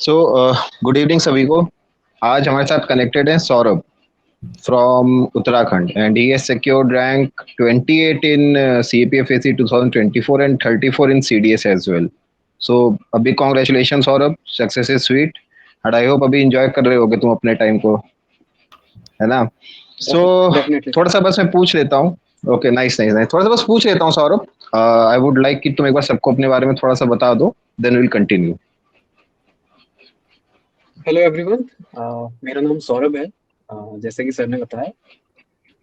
So good evening सभी को। आज हमारे साथ कनेक्टेड हैं Saurabh from Uttarakhand and he has secured rank 28 in CAPFAC 2024 and 34 in CDS as well. So अभी congratulation Saurabh, success is sweet and I hope अभी enjoy कर रहे होगे तुम अपने टाइम को, है ना? सो डेफिनेटली थोड़ा सा बस मैं पूछ लेता हूँ। ओके, नाइस नाइस नाइस, थोड़ा सा बस पूछ लेता हूँ सौरभ। आई वुड लाइक कि तुम एक बार सबको अपने बारे में थोड़ा सा बता दो, then will continue. Hello everyone. मेरा नाम सौरभ है। जैसे कि सर ने बताया,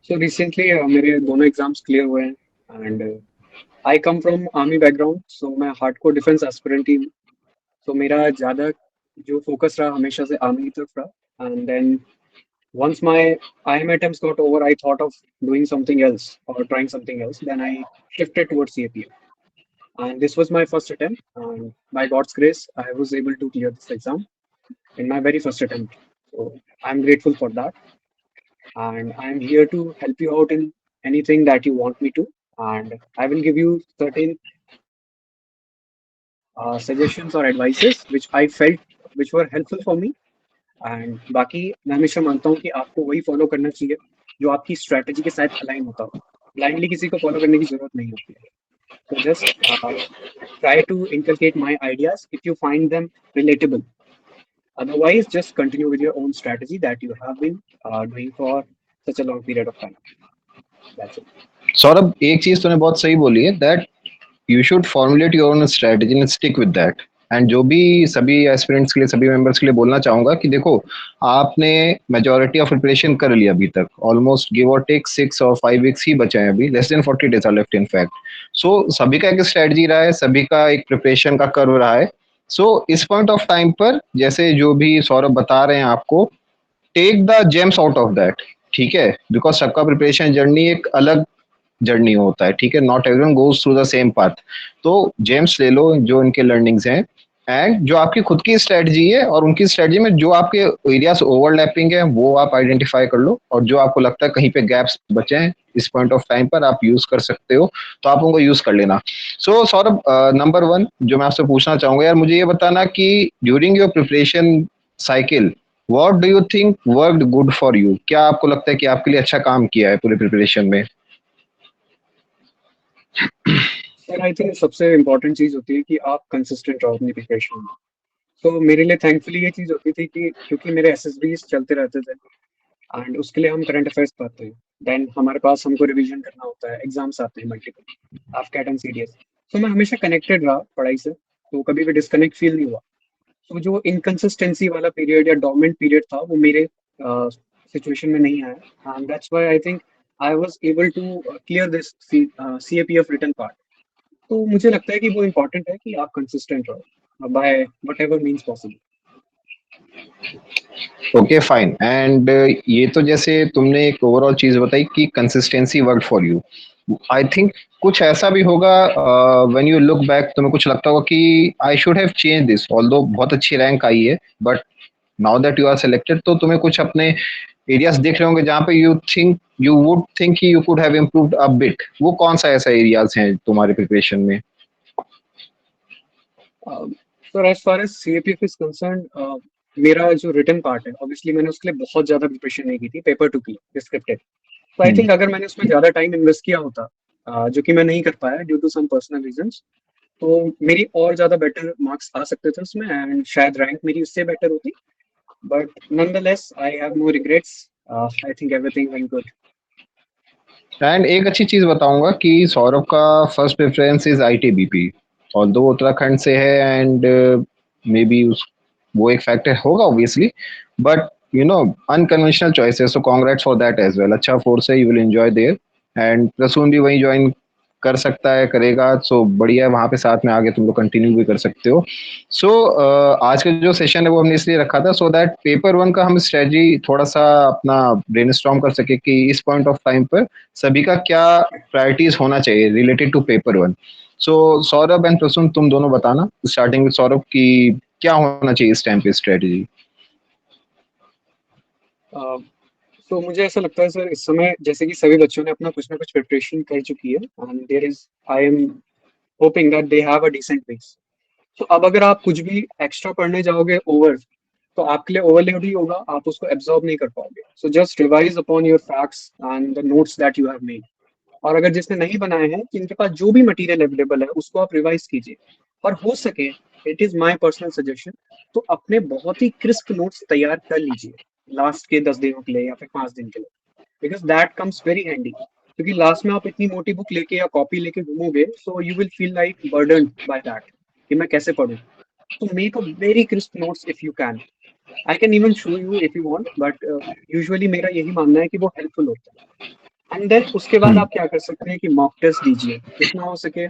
सो रिसेंटली मेरे दोनों एग्जाम्स क्लियर हुए हैं and I come from army background. So मैं हार्डकोर डिफेंस एस्पिरेंट ही हूँ। सो मेरा ज़्यादा जो फोकस रहा हमेशा से आर्मी की तरफ रहा and then once my IM attempts got over, I thought of doing something else or trying something else. Then I shifted towards CAPF and this was my first attempt, and by God's grace I was able to clear this exam in my very first attempt. So I'm grateful for that, and I'm here to help you out in anything that you want me to. And I will give you certain suggestions or advices which I felt which were helpful for me. And बाकी मैं हमेशा मानता हूँ कि आपको वही follow करना चाहिए जो आपकी स्ट्रैटेजी के साथ अलाइन होता हो। ब्लाइंडली किसी को फॉलो करने की जरूरत नहीं होती है। तो just try to inculcate my ideas if you find them relatable. Otherwise, just continue with your own strategy that you have been doing for such a long period of time. That's it. Saurabh, एक चीज तूने बहुत सही बोली है that you should formulate your own strategy and stick with that. And जो भी सभी एस्पिरेंट्स के लिए, सभी मेंबर्स के लिए बोलना चाहूंगा कि देखो, आपने मेजोरिटी ऑफ प्रिपरेशन कर लिया अभी तक, ऑलमोस्ट गिव और टेक 6 और 5 वीक्स ही बचे हैं, अभी less than 40 days are left in fact. So सभी का एक स्ट्रेटजी रहा है, सभी का एक प्रिपरेशन का कर्व रहा है। सो इस पॉइंट ऑफ टाइम पर जैसे जो भी सौरभ बता रहे हैं आपको, take the gems out of that. ठीक है, बिकॉज सबका प्रिपरेशन जर्नी एक अलग जर्नी होता है, ठीक है, not everyone goes through the same path. तो जेम्स ले लो जो इनके लर्निंग्स हैं, एंड जो आपकी खुद की स्ट्रेटजी है और उनकी स्ट्रेटजी में जो आपके एरियाज ओवरलैपिंग है वो आप आइडेंटिफाई कर लो, और जो आपको लगता है कहीं पे गैप्स बचे हैं इस पॉइंट ऑफ टाइम पर आप यूज कर सकते हो, तो आप उनको यूज कर लेना। सो सौरभ, नंबर वन जो मैं आपसे पूछना चाहूंगा यार, मुझे ये बताना कि during your preparation cycle what do you think worked good for you? क्या आपको लगता है कि आपके लिए अच्छा काम किया है पूरे प्रिपरेशन में? सर आई थिंक सबसे इम्पोर्टेंट चीज़ होती है कि आप कंसिस्टेंट रहो अपनी प्रिपरेशन में। तो मेरे लिए थैंकफुली ये चीज़ होती थी कि क्योंकि मेरे SSBs चलते रहते थे एंड उसके लिए हम करंट अफेयर्स पढ़ते हैं। देन हमारे पास हमको रिवीजन करना होता है, एग्जाम्स आते हैं मल्टीपल, AFCAT एंड CDS। तो मैं हमेशा कनेक्टेड रहा पढ़ाई से, तो कभी भी डिस्कनेक्ट फील नहीं हुआ। तो जो इनकंसिस्टेंसी वाला पीरियड या डोर्मेंट पीरियड था वो मेरे सिचुएशन में नहीं आया, and that's why I think I was able to clear this CAPF written part. तो मुझे लगता है कि वो इम्पोर्टेंट है कि आप कंसिस्टेंट रहो by whatever means possible. Okay fine, and ये तो जैसे तुमने एक ओवरऑल चीज बताई कि consistency work for you. I think कुछ ऐसा भी होगा, व्हेन यू लुक बैक तुम्हें कुछ लगता होगा कि I should have change this, although बहुत अच्छी रैंक आई है, but now that you are selected तो तुम्हें कुछ अपने एरियाज देख रहे होंगे जहाँ पे you would think you could have improved a bit. वो कौन सा ऐसा एरियाज हैं तुम्हारे प्रिपरेशन में? Sir as far as CAPF is concern, मेरा जो रिटन पार्ट है ऑब्वियसली मैंने उसके लिए बहुत ज़्यादा प्रिपरेशन नहीं की थी, पेपर टू की स्क्रिप्टेड। तो आई थिंक अगर मैंने उसमें ज़्यादा टाइम इन्वेस्ट किया होता, जो कि मैं नहीं कर पाया due to some personal reasons, तो मेरी और ज़्यादा बेटर मार्क्स आ सकते थे उसमें एंड शायद रैंक मेरी उससे बेटर होती। But nonetheless I have no regrets. I think everything went good. And एक अच्छी चीज बताऊंगा कि सौरभ का फर्स्ट प्रेफरेंस इज ITBP, और दो उत्तराखंड से है, एंड मे बी उस वो एक फैक्टर होगा obviously, but you know unconventional choices, so congrats for that as well. अच्छा फोर्स है, you will enjoy there, and Prasoon भी वही ज्वाइन कर सकता है, करेगा, सो बढ़िया है, वहां पे साथ में आगे तुम लोग कंटिन्यू भी कर सकते हो। सो आज का जो सेशन है वो हमने इसलिए रखा था सो दैट पेपर वन का हम स्ट्रेटजी थोड़ा सा अपना ब्रेनस्टॉर्म कर सके कि इस पॉइंट ऑफ टाइम पर सभी का क्या प्रायोरिटीज होना चाहिए related to paper one. So Saurabh and Prasoon, तुम दोनों बताना, स्टार्टिंग विद सौरभ, कि क्या होना चाहिए इस टाइम पे स्ट्रेटजी। तो मुझे ऐसा लगता है सर इस समय जैसे कि सभी बच्चों ने अपना कुछ ना कुछ प्रिपरेशन कर चुकी है and there is I am hoping that they have a decent base. तो अब अगर आप कुछ भी एक्स्ट्रा पढ़ने जाओगे ओवर, तो आपके लिए ओवरलोड ही होगा, आप उसको एब्जॉर्ब नहीं कर पाओगे। So just revise upon your facts and the notes that you have made. और अगर जिसने नहीं बनाए हैं, इनके पास जो भी मटेरियल अवेलेबल है उसको आप रिवाइज कीजिए। और हो सके, it is my personal suggestion, तो अपने बहुत ही क्रिस्प नोट्स तैयार कर लीजिए लास्ट के 10 दिनों के लिए या फिर 5 दिन के लिए, because that comes very handy. क्योंकि लास्ट में आप इतनी मोटी बुक लेके या कॉपी लेके घूमोगे, so you will feel like burden by that कि मैं कैसे पढूं। तो make a very crisp notes if you can. I can even show you if you want, but usually मेरा यही मानना है कि वो हेल्पफुल होता है। एंड देन उसके बाद हम्म। आप क्या कर सकते हैं कि मॉक टेस्ट दीजिए, जितना हो सके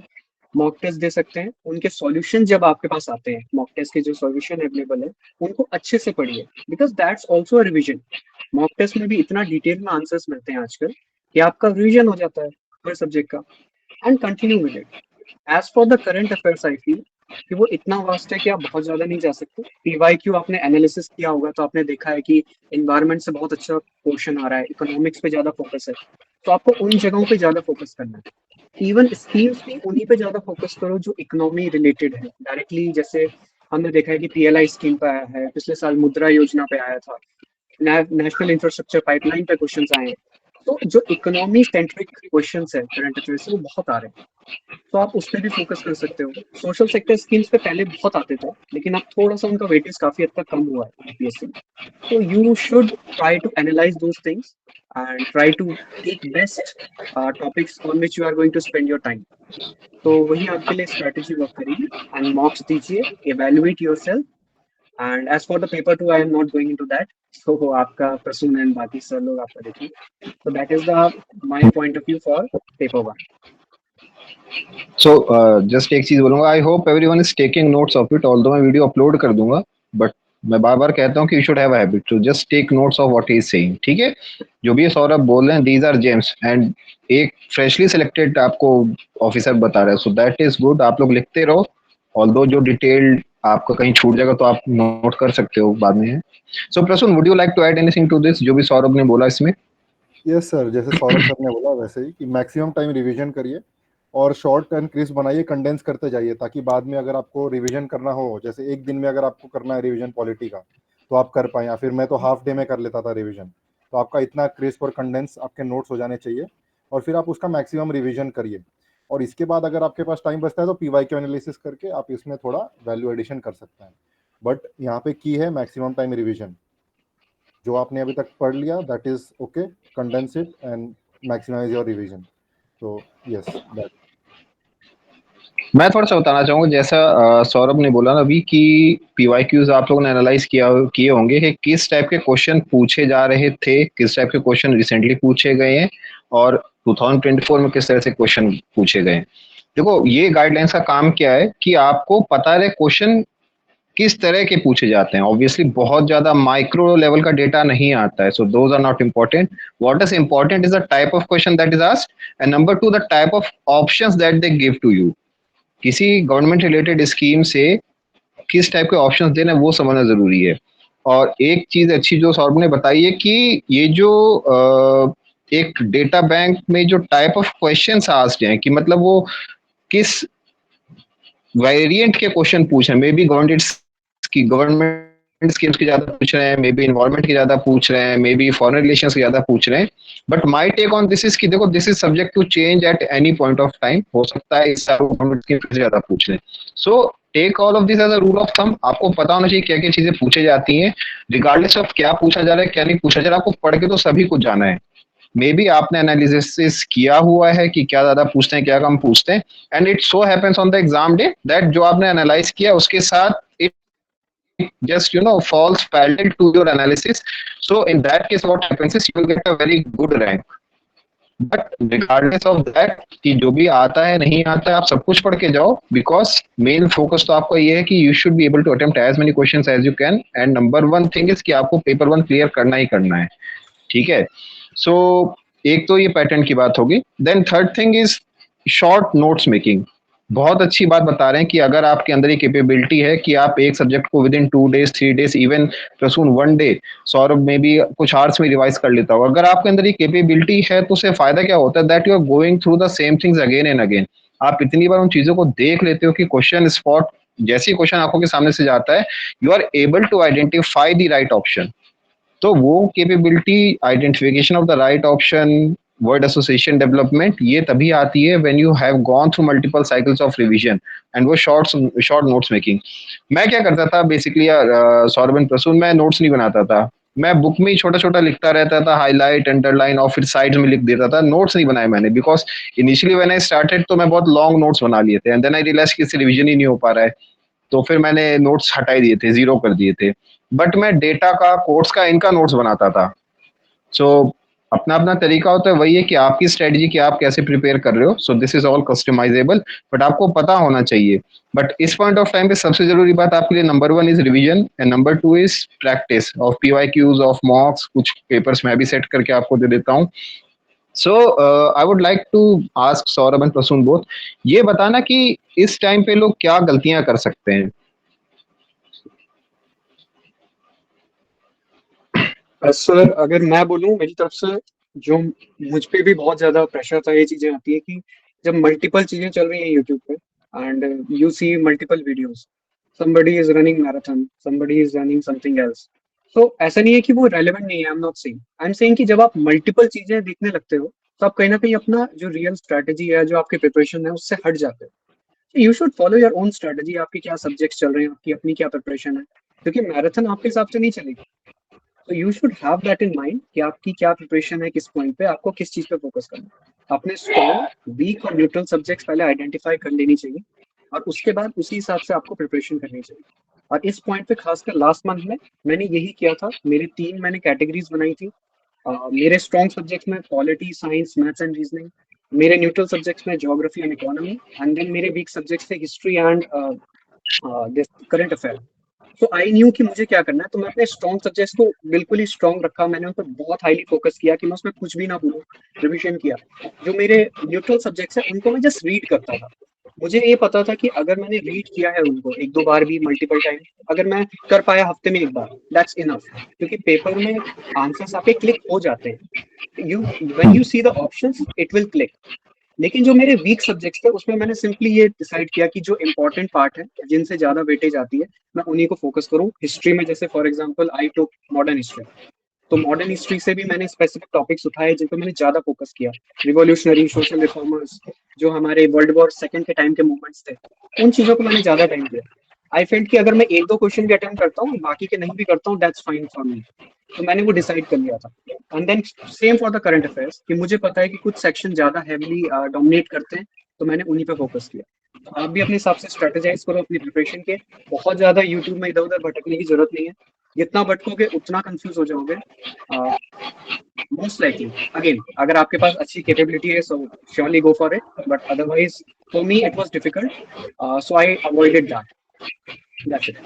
मॉक टेस्ट दे सकते हैं। उनके सॉल्यूशन जब आपके पास आते हैं, मॉक टेस्ट के जो सॉल्यूशन अवेलेबल है, उनको अच्छे से पढ़िए, because that's also a revision. Mock test में भी इतना डिटेल में आंसर्स मिलते हैं आजकल कि आपका रिविजन हो जाता है हर सब्जेक्ट का। And continue with it. As for the current affairs, I feel कि वो इतना वास्ट है कि आप बहुत ज्यादा नहीं जा सकते। पीवाईक्यू आपने एनालिसिस किया होगा तो आपने देखा है कि एनवायरमेंट से बहुत अच्छा क्वेश्चन आ रहा है, इकोनॉमिक्स पे ज्यादा फोकस है, तो आपको उन जगहों पे ज्यादा फोकस करना है। इवन स्कीम्स भी उन्हीं पे ज्यादा फोकस करो जो इकोनॉमी रिलेटेड है डायरेक्टली। जैसे हमने देखा है कि पीएलआई स्कीम पे आया है, पिछले साल मुद्रा योजना पे आया था, नेशनल इंफ्रास्ट्रक्चर पाइपलाइन पे क्वेश्चन आए हैं। तो जो इकोनॉमी सेंट्रिक क्वेश्चन है करंट अफेयर से, वो बहुत आ रहे हैं। तो आप उस पर भी फोकस कर सकते हो। सोशल सेक्टर स्कीम्स पे पहले बहुत आते थे, लेकिन अब थोड़ा सा उनका वेटेज काफी हद तक कम हुआ है यूपीएससी में। तो you should try to analyse those things and try to take best topics on which you are going to spend your time. तो वही आपके लिए स्ट्रेटेजी वर्क करेगी। एंड मॉक्स दीजिए, evaluate yourself. And as for the paper two, I am not going into that. तो आपका Prasoon and बाकी sir लोग आपका देखेंगे। तो that is the my point of view for paper 1। So just एक चीज बोलूंगा, I hope everyone is taking notes of it, although मैं वीडियो अपलोड कर दूंगा, बट मैं बार बार कहता हूँ कि you should have a habit to just take notes of what he is saying, ठीक है। जो भी ये सौरभ बोल रहे हैं, दीज आर जेम्स, एंड एक फ्रेशली सिलेक्टेड आपको ऑफिसर बता रहा है, सो दैट इज गुड। आप लोग लिखते रहो, ऑल्दो जो डिटेल्ड आपका कहीं छूट जाएगा तो आप नोट कर सकते हो बाद में। So Prasoon, would you like to add anything to this जो भी सौरभ ने बोला इसमें? यस सर, जैसे सौरभ सर ने बोला वैसे ही कि मैक्सिमम टाइम रिवीजन करिए और शॉर्ट एंड क्रिस्प बनाइए, कंडेंस करते जाइए, ताकि बाद में अगर आपको रिवीजन करना हो, जैसे एक दिन में अगर आपको करना है रिवीजन पॉलिटी का, तो आप कर पाए। या फिर मैं तो हाफ डे में कर लेता था रिवीजन, तो आपका इतना क्रिस्प और कंडेंस आपके नोट्स हो जाने चाहिए, और फिर आप उसका मैक्सिमम रिवीजन करिए। और इसके बाद अगर आपके पास टाइम बचता है तो पीवाईक्यू एनालिसिस करके आप इसमें थोड़ा वैल्यू एडिशन कर सकते हैं। बट यहाँ पे की है मैक्सिमम टाइम रिवीजन। जो आपने अभी तक पढ़ लिया that is okay, condense it and maximise your revision. तो यस दैट। मैं थोड़ा सा बताना चाहूंगा, जैसा सौरभ ने बोला ना अभी कि पीवाईक्यूज आप लोगों ने एनालाइज किए होंगे कि किस टाइप के क्वेश्चन पूछे जा रहे थे, किस टाइप के क्वेश्चन रिसेंटली पूछे गए हैं, और 2024 में किस तरह से क्वेश्चन पूछे गए हैं। देखो, ये गाइडलाइंस का काम क्या है कि आपको पता रहे क्वेश्चन किस तरह के पूछे जाते हैं। ऑब्वियसली बहुत ज्यादा माइक्रो लेवल का डेटा नहीं आता है, so those are not important. What is important is the type of question that is asked, and number two, the type of options that they give to you. किसी government related scheme से किस type के options देना है वो समझना जरूरी है। और एक चीज अच्छी जो सौरभ ने बताई है कि ये जो एक डेटा बैंक में जो टाइप ऑफ क्वेश्चंस आस्क्ड हैं, कि मतलब वो किस वेरिएंट के क्वेश्चन पूछ रहे हैं। मे बी गवर्नमेंट स्कीम्स की ज्यादा पूछ रहे हैं, मे बी इन्वायरमेंट की ज्यादा पूछ रहे हैं, मे बी फॉरेन रिलेशंस की ज्यादा पूछ रहे हैं। But my take on this is कि देखो, this is subject to change at any point of time. हो सकता है इस साल गवर्नमेंट स्कीम से ज्यादा पूछ रहे हैं। So take all of this as a rule of thumb. आपको पता होना चाहिए क्या क्या चीजें पूछे जाती हैं, रिगार्डलेस ऑफ क्या पूछा जा रहा है क्या नहीं पूछा जा रहा है। आपको पढ़ के तो सभी कुछ जाना है। मे बी आपने एनालिसिस किया हुआ है कि क्या ज्यादा पूछते हैं क्या कम पूछते हैं, and it so happens on the exam day that जो आपने एनालाइज किया उसके साथ it just falls parallel to your analysis. So in that case what happens is you will get a very good rank. But regardless of that कि जो भी आता है नहीं आता है, आप सब कुछ पढ़ के जाओ, बिकॉज मेन फोकस तो आपका ये है कि you should be able to attempt as many questions as you can, and number one thing is कि आपको पेपर 1 क्लियर करना ही करना है, ठीक है। सो एक तो ये पैटर्न की बात होगी। Then third thing is short notes making. बहुत अच्छी बात बता रहे हैं कि अगर आपके अंदर ये कैपेबिलिटी है कि आप एक सब्जेक्ट को within 2 days 3 days, even Prasoon 1 day, Saurabh में भी कुछ आवर्स में रिवाइज कर लेता हो। अगर आपके अंदर ये कैपेबिलिटी है तो उससे फायदा क्या होता है, that you are going through the same things again and again. आप इतनी बार उन चीजों को देख लेते हो कि क्वेश्चन स्पॉट जैसे ही क्वेश्चन आंखों के सामने से जाता है, you are able to identify the right option. तो वो capability, identification of the right option, word association development, ये तभी आती है when you have gone through multiple cycles of revision and वो शॉर्ट नोट्स मेकिंग। मैं क्या करता था बेसिकली यार, सौरभ एंड प्रसून, मैं नोट्स नहीं बनाता था। मैं बुक में ही छोटा छोटा लिखता रहता था, हाईलाइट, अंडरलाइन, और फिर साइड में लिख देता था। नोट्स नहीं बनाए मैंने, because initially when I started तो मैं बहुत लॉन्ग नोट्स बना लिए थे, एंड देन आई रियलाइज कि इससे रिवीजन ही नहीं हो पा रहा है। तो फिर मैंने नोट्स हटा दिए थे, जीरो कर दिए थे। बट मैं डेटा का, कोर्स का, इनका नोट्स बनाता था। सो अपना अपना तरीका होता है, वही है कि आपकी स्ट्रेटजी कि आप कैसे प्रिपेयर कर रहे हो। So this is all customisable, but आपको पता होना चाहिए। बट इस पॉइंट ऑफ टाइम पे सबसे जरूरी बात आपके लिए number one is revision, and number two is practice of PYQs, of मॉक्स। कुछ पेपर्स मैं भी सेट करके आपको दे देता हूँ। So I would like to ask Saurabh and Prasoon both, ये बताना कि इस टाइम पे लोग क्या गलतियां कर सकते हैं। सर अगर मैं बोलूँ मेरी तरफ से, जो मुझ पे भी बहुत ज्यादा प्रेशर था, ये चीजें आती है कि जब मल्टीपल चीजें चल रही हैं यूट्यूब पे and you see multiple videos, somebody is running marathon, somebody is running something else, तो ऐसा नहीं है कि वो रेलेवेंट नहीं है, आई am not saying, I am saying कि जब आप मल्टीपल चीजें देखने लगते हो तो आप कहीं ना कहीं अपना जो रियल स्ट्रैटेजी है, जो आपके प्रिपरेशन है, उससे हट जाते हो। You should follow your own strategy, आपके क्या सब्जेक्ट्स चल रहे हैं, आपकी अपनी क्या प्रिपरेशन है, क्योंकि मैराथन आपके हिसाब से नहीं चलेगी। तो you should have that in mind कि आपकी क्या प्रिपरेशन है, किस पॉइंट पे आपको किस चीज पे फोकस करना है। अपने स्ट्रॉन्ग, वीक और न्यूट्रल सब्जेक्ट्स पहले आइडेंटिफाई कर लेनी चाहिए, और उसके बाद उसी हिसाब से आपको प्रिपरेशन करनी चाहिए। और इस पॉइंट पे खासकर लास्ट मंथ में मैंने यही किया था। मेरी तीन मैंने कैटेगरीज बनाई थी। मेरे स्ट्रॉन्ग सब्जेक्ट्स में polity, science, maths and reasoning. मेरे न्यूट्रल सब्जेक्ट्स में geography and economy, and then मेरे वीक सब्जेक्ट्स थे हिस्ट्री एंड करंट अफेयर। तो आई न्यू कि मुझे क्या करना है, तो मैं अपने स्ट्रॉन्ग सब्जेक्ट्स को बिल्कुल ही स्ट्रॉन्ग रखा। मैंने उन पर बहुत हाईली फोकस किया कि मैं उसमें कुछ भी ना भूलूं, रिविजन किया। जो मेरे न्यूट्रल सब्जेक्ट्स है उनको मैं जस्ट रीड करता था। मुझे ये पता था कि अगर मैंने रीड किया है उनको एक दो बार भी, मल्टीपल टाइम, अगर मैं कर पाया हफ्ते में एक बार, दैट्स इनफ, क्योंकि पेपर में आंसर्स आपके क्लिक हो जाते हैं। You when you see the options it will click. लेकिन जो मेरे वीक सब्जेक्ट्स थे उसमें मैंने सिंपली ये डिसाइड किया कि जो इंपॉर्टेंट पार्ट है, जिनसे ज्यादा वेटेज आती है, मैं उन्हीं को फोकस करूं। हिस्ट्री में जैसे for example I took modern history, तो मॉडर्न हिस्ट्री से भी मैंने स्पेसिफिक टॉपिक्स उठाए जिन पर मैंने ज्यादा फोकस किया। रिवॉल्यूशनरी, सोशल रिफॉर्मर्स, जो हमारे वर्ल्ड वॉर सेकंड के टाइम के मूवमेंट्स थे, उन चीजों को मैंने ज्यादा टाइम दिया। आई फेल्ट कि अगर मैं एक दो क्वेश्चन भी अटेम्प्ट करता हूँ, बाकी के नहीं भी करता हूँ, दैट्स फाइन फॉर मी। तो मैंने वो डिसाइड कर लिया था। And then same for the current affairs, कि मुझे पता है कि कुछ सेक्शन ज्यादा हैवीली डोमिनेट करते हैं, तो मैंने उन्हीं पे फोकस किया। तो आप भी अपने हिसाब से स्ट्रेटेजाइज करो अपनी प्रिपरेशन के। बहुत ज्यादा यूट्यूब में इधर उधर भटकने की जरूरत नहीं है। जितना भटकोगे उतना कंफ्यूज हो जाओगे। मोस्ट लाइकली, अगेन, अगर आपके पास अच्छी कैपेबिलिटी है so surely go for it, but otherwise for me it was difficult, so I avoided that. That's it.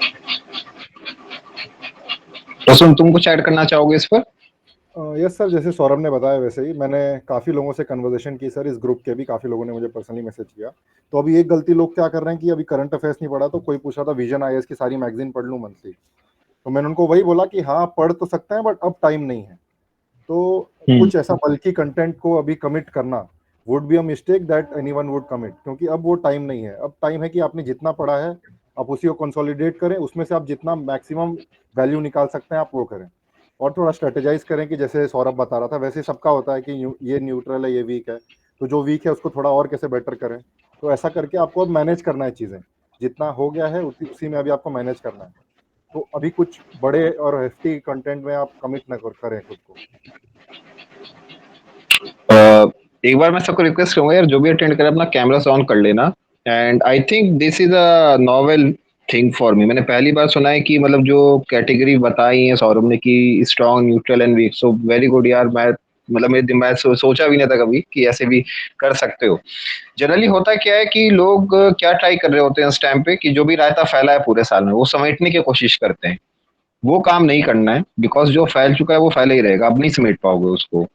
Prasoon, तुम कुछ ऐड करना चाहोगे इस पर? यस सर, जैसे सौरभ ने बताया वैसे ही मैंने काफ़ी लोगों से कन्वर्सेशन की सर, इस ग्रुप के भी काफ़ी लोगों ने मुझे पर्सनली मैसेज किया। तो अभी एक गलती लोग क्या कर रहे हैं कि अभी करंट अफेयर्स नहीं पढ़ा, तो कोई पूछा था विजन आईएएस की सारी मैगजीन पढ़ लूँ मंथली। तो मैंने उनको वही बोला कि हाँ पढ़ तो सकते हैं, बट अब टाइम नहीं है। तो कुछ ऐसा बल्कि कंटेंट को अभी कमिट करना would be a mistake that anyone would commit, क्योंकि अब वो टाइम नहीं है। अब टाइम है कि आपने जितना पढ़ा है आप उसी को कंसोलिडेट करें, उसमें से आप जितना मैक्सिमम वैल्यू निकाल सकते हैं आप वो करें। और थोड़ा स्ट्रेटेजाइज करें कि जैसे सौरभ बता रहा था वैसे सबका होता है कि ये न्यूट्रल है, ये वीक है, तो जो वीक है उसको थोड़ा और कैसे बेटर करें। तो ऐसा करके आपको अब मैनेज करना है चीज़ें, जितना हो गया है उसी में अभी आपको मैनेज करना है। तो अभी कुछ बड़े और हेफ्टी कंटेंट में आप कमिट न करें खुद को। एक बार मैं सबको रिक्वेस्ट करूंगा यार, जो भी अटेंड करे अपना कैमरा ऑन कर लेना। And I think this is a novel thing for me. मैंने पहली बार सुना है कि मतलब जो कैटेगरी बताई है सौरभ ने कि strong, neutral and weak, so very good यार। मैं मतलब मेरे दिमाग में सोचा भी नहीं था कभी कि ऐसे भी कर सकते हो। जनरली होता क्या है कि लोग क्या ट्राई कर रहे होते हैं इस टाइम पे कि जो भी रायता फैला है पूरे साल में वो समेटने की कोशिश करते हैं। वो काम नहीं करना है, बिकॉज जो फैल चुका है वो फैला ही रहेगा, आप नहीं समेट पाओगे उसको।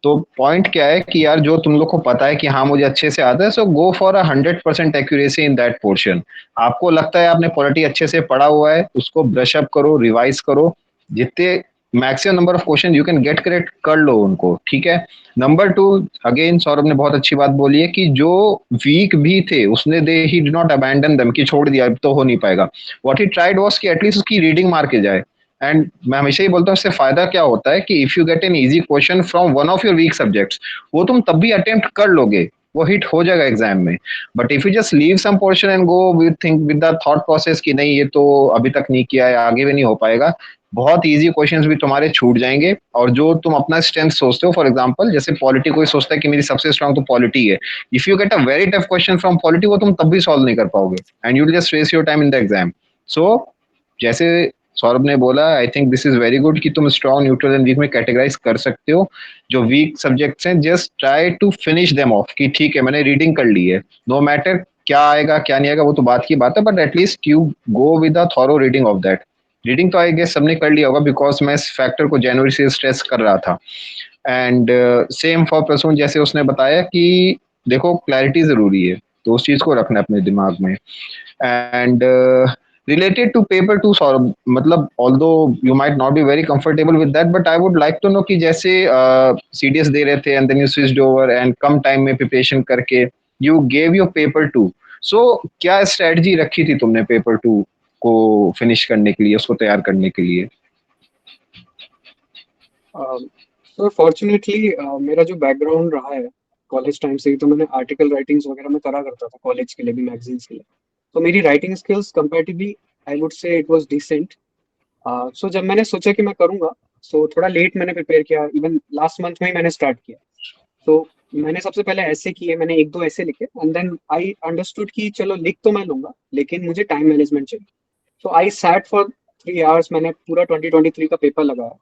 तो पॉइंट क्या है कि यार जो तुम लोग को पता है कि हाँ मुझे अच्छे से आता है, so go for 100% accuracy in that portion. आपको लगता है आपने पॉलिटी अच्छे से पढ़ा हुआ है, उसको ब्रश अप करो, रिवाइज करो। जितने maximum number of question you can get correct कर लो उनको, ठीक है। नंबर टू, अगेन सौरभ ने बहुत अच्छी बात बोली है कि जो वीक भी थे उसने दे he did not abandon them कि छोड़ दिया अब तो हो नहीं पाएगा। व्हाट ही ट्राइड वाज कि एटलीस्ट उसकी रीडिंग मार के जाए। एंड मैं हमेशा ही बोलता हूँ इससे फायदा क्या होता है कि if you get an easy question from one of your weak subjects, वो तुम तब भी अटेम्प्ट कर लोगे, वो हिट हो जाएगा एग्जाम में। But if you just leave some portion and go with think with the thought process कि नहीं ये तो अभी तक नहीं किया है, आगे भी नहीं हो पाएगा, बहुत इजी क्वेश्चंस भी तुम्हारे छूट जाएंगे। और जो तुम अपना स्ट्रेंथ सोचते हो, फॉर एग्जांपल जैसे पॉलिटी, कोई सोचता है कि मेरी सबसे स्ट्रांग तो पॉलिटी है, if you get a very tough question from polity वो तुम तब भी सॉल्व नहीं कर पाओगे and you will just waste your time in the exam. So जैसे सौरभ ने बोला, I think this is very good कि तुम स्ट्रॉन्ग, न्यूट्रल एंड वीक में कैटेगराइज कर सकते हो। जो वीक सब्जेक्ट्स हैं just try to finish them off कि ठीक है मैंने रीडिंग कर ली है, नो मैटर क्या आएगा क्या नहीं आएगा वो तो बात की बात है, but at least you go with a thorough reading of that. Reading तो आई गेस सबने कर लिया होगा बिकॉज मैं इस फैक्टर को जनवरी से स्ट्रेस कर रहा था। एंड सेम फॉर प्रसून, जैसे उसने बताया कि देखो क्लैरिटी जरूरी है, तो उस चीज को रखना है अपने दिमाग में। And related to paper two, Saurabh, मतलब although you might not be very comfortable with that, but I would like to know कि जैसे CDS दे रहे थे and then you switched over and come time में प्रिपरेशन करके you gave your paper two, so क्या strategy रखी थी तुमने पेपर टू को फिनिश करने के लिए, उसको तैयार करने के लिए? सर फॉर्चुनेटली मेरा जो बैकग्राउंड रहा है कॉलेज टाइम से ही, तो मैंने आर्टिकल राइटिंग्स वगैरह में करा करता था कॉलेज के लिए भी, मैगजीन्स के लिए। तो मेरी writing skills comparatively I would say it was decent. So जब मैंने सोचा कि मैं करूँगा, सो थोड़ा लेट मैंने प्रिपेयर किया, इवन लास्ट मंथ में ही मैंने स्टार्ट किया। तो मैंने सबसे पहले ऐसे किए, मैंने एक दो ऐसे लिखे एंड देन आई अंडरस्टूड कि चलो लिख तो मैं लूंगा लेकिन मुझे टाइम मैनेजमेंट चाहिए। सो आई सैट फॉर 3 आवर्स, मैंने पूरा 2023 का पेपर लगाया।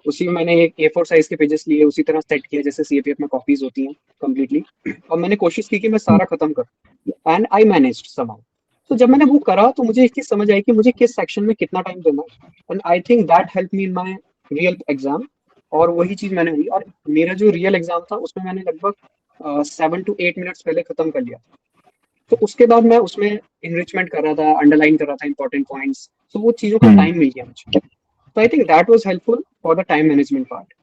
उसी में मैंने एक A4 साइज के पेजेस लिए, उसी तरह सेट किए जैसे CAPF में कॉपीज होती हैं कंप्लीटली, और मैंने कोशिश की कि मैं सारा खत्म करूं एंड आई मैनेज्ड समहाउ। तो जब मैंने वो करा तो मुझे एक चीज समझ आई कि मुझे किस सेक्शन में कितना टाइम देना है, and I think that help me in my real exam. और वही चीज मैंने हुई, और मेरा जो रियल एग्जाम था उसमें मैंने लगभग 7 to 8 मिनट्स पहले खत्म कर लिया। तो उसके बाद मैं उसमें इनरिचमेंट कर रहा था, अंडरलाइन कर रहा था इंपॉर्टेंट पॉइंट्स, तो वो चीज़ों का टाइम मिल गया मुझे। तो I think that was helpful for the time management part.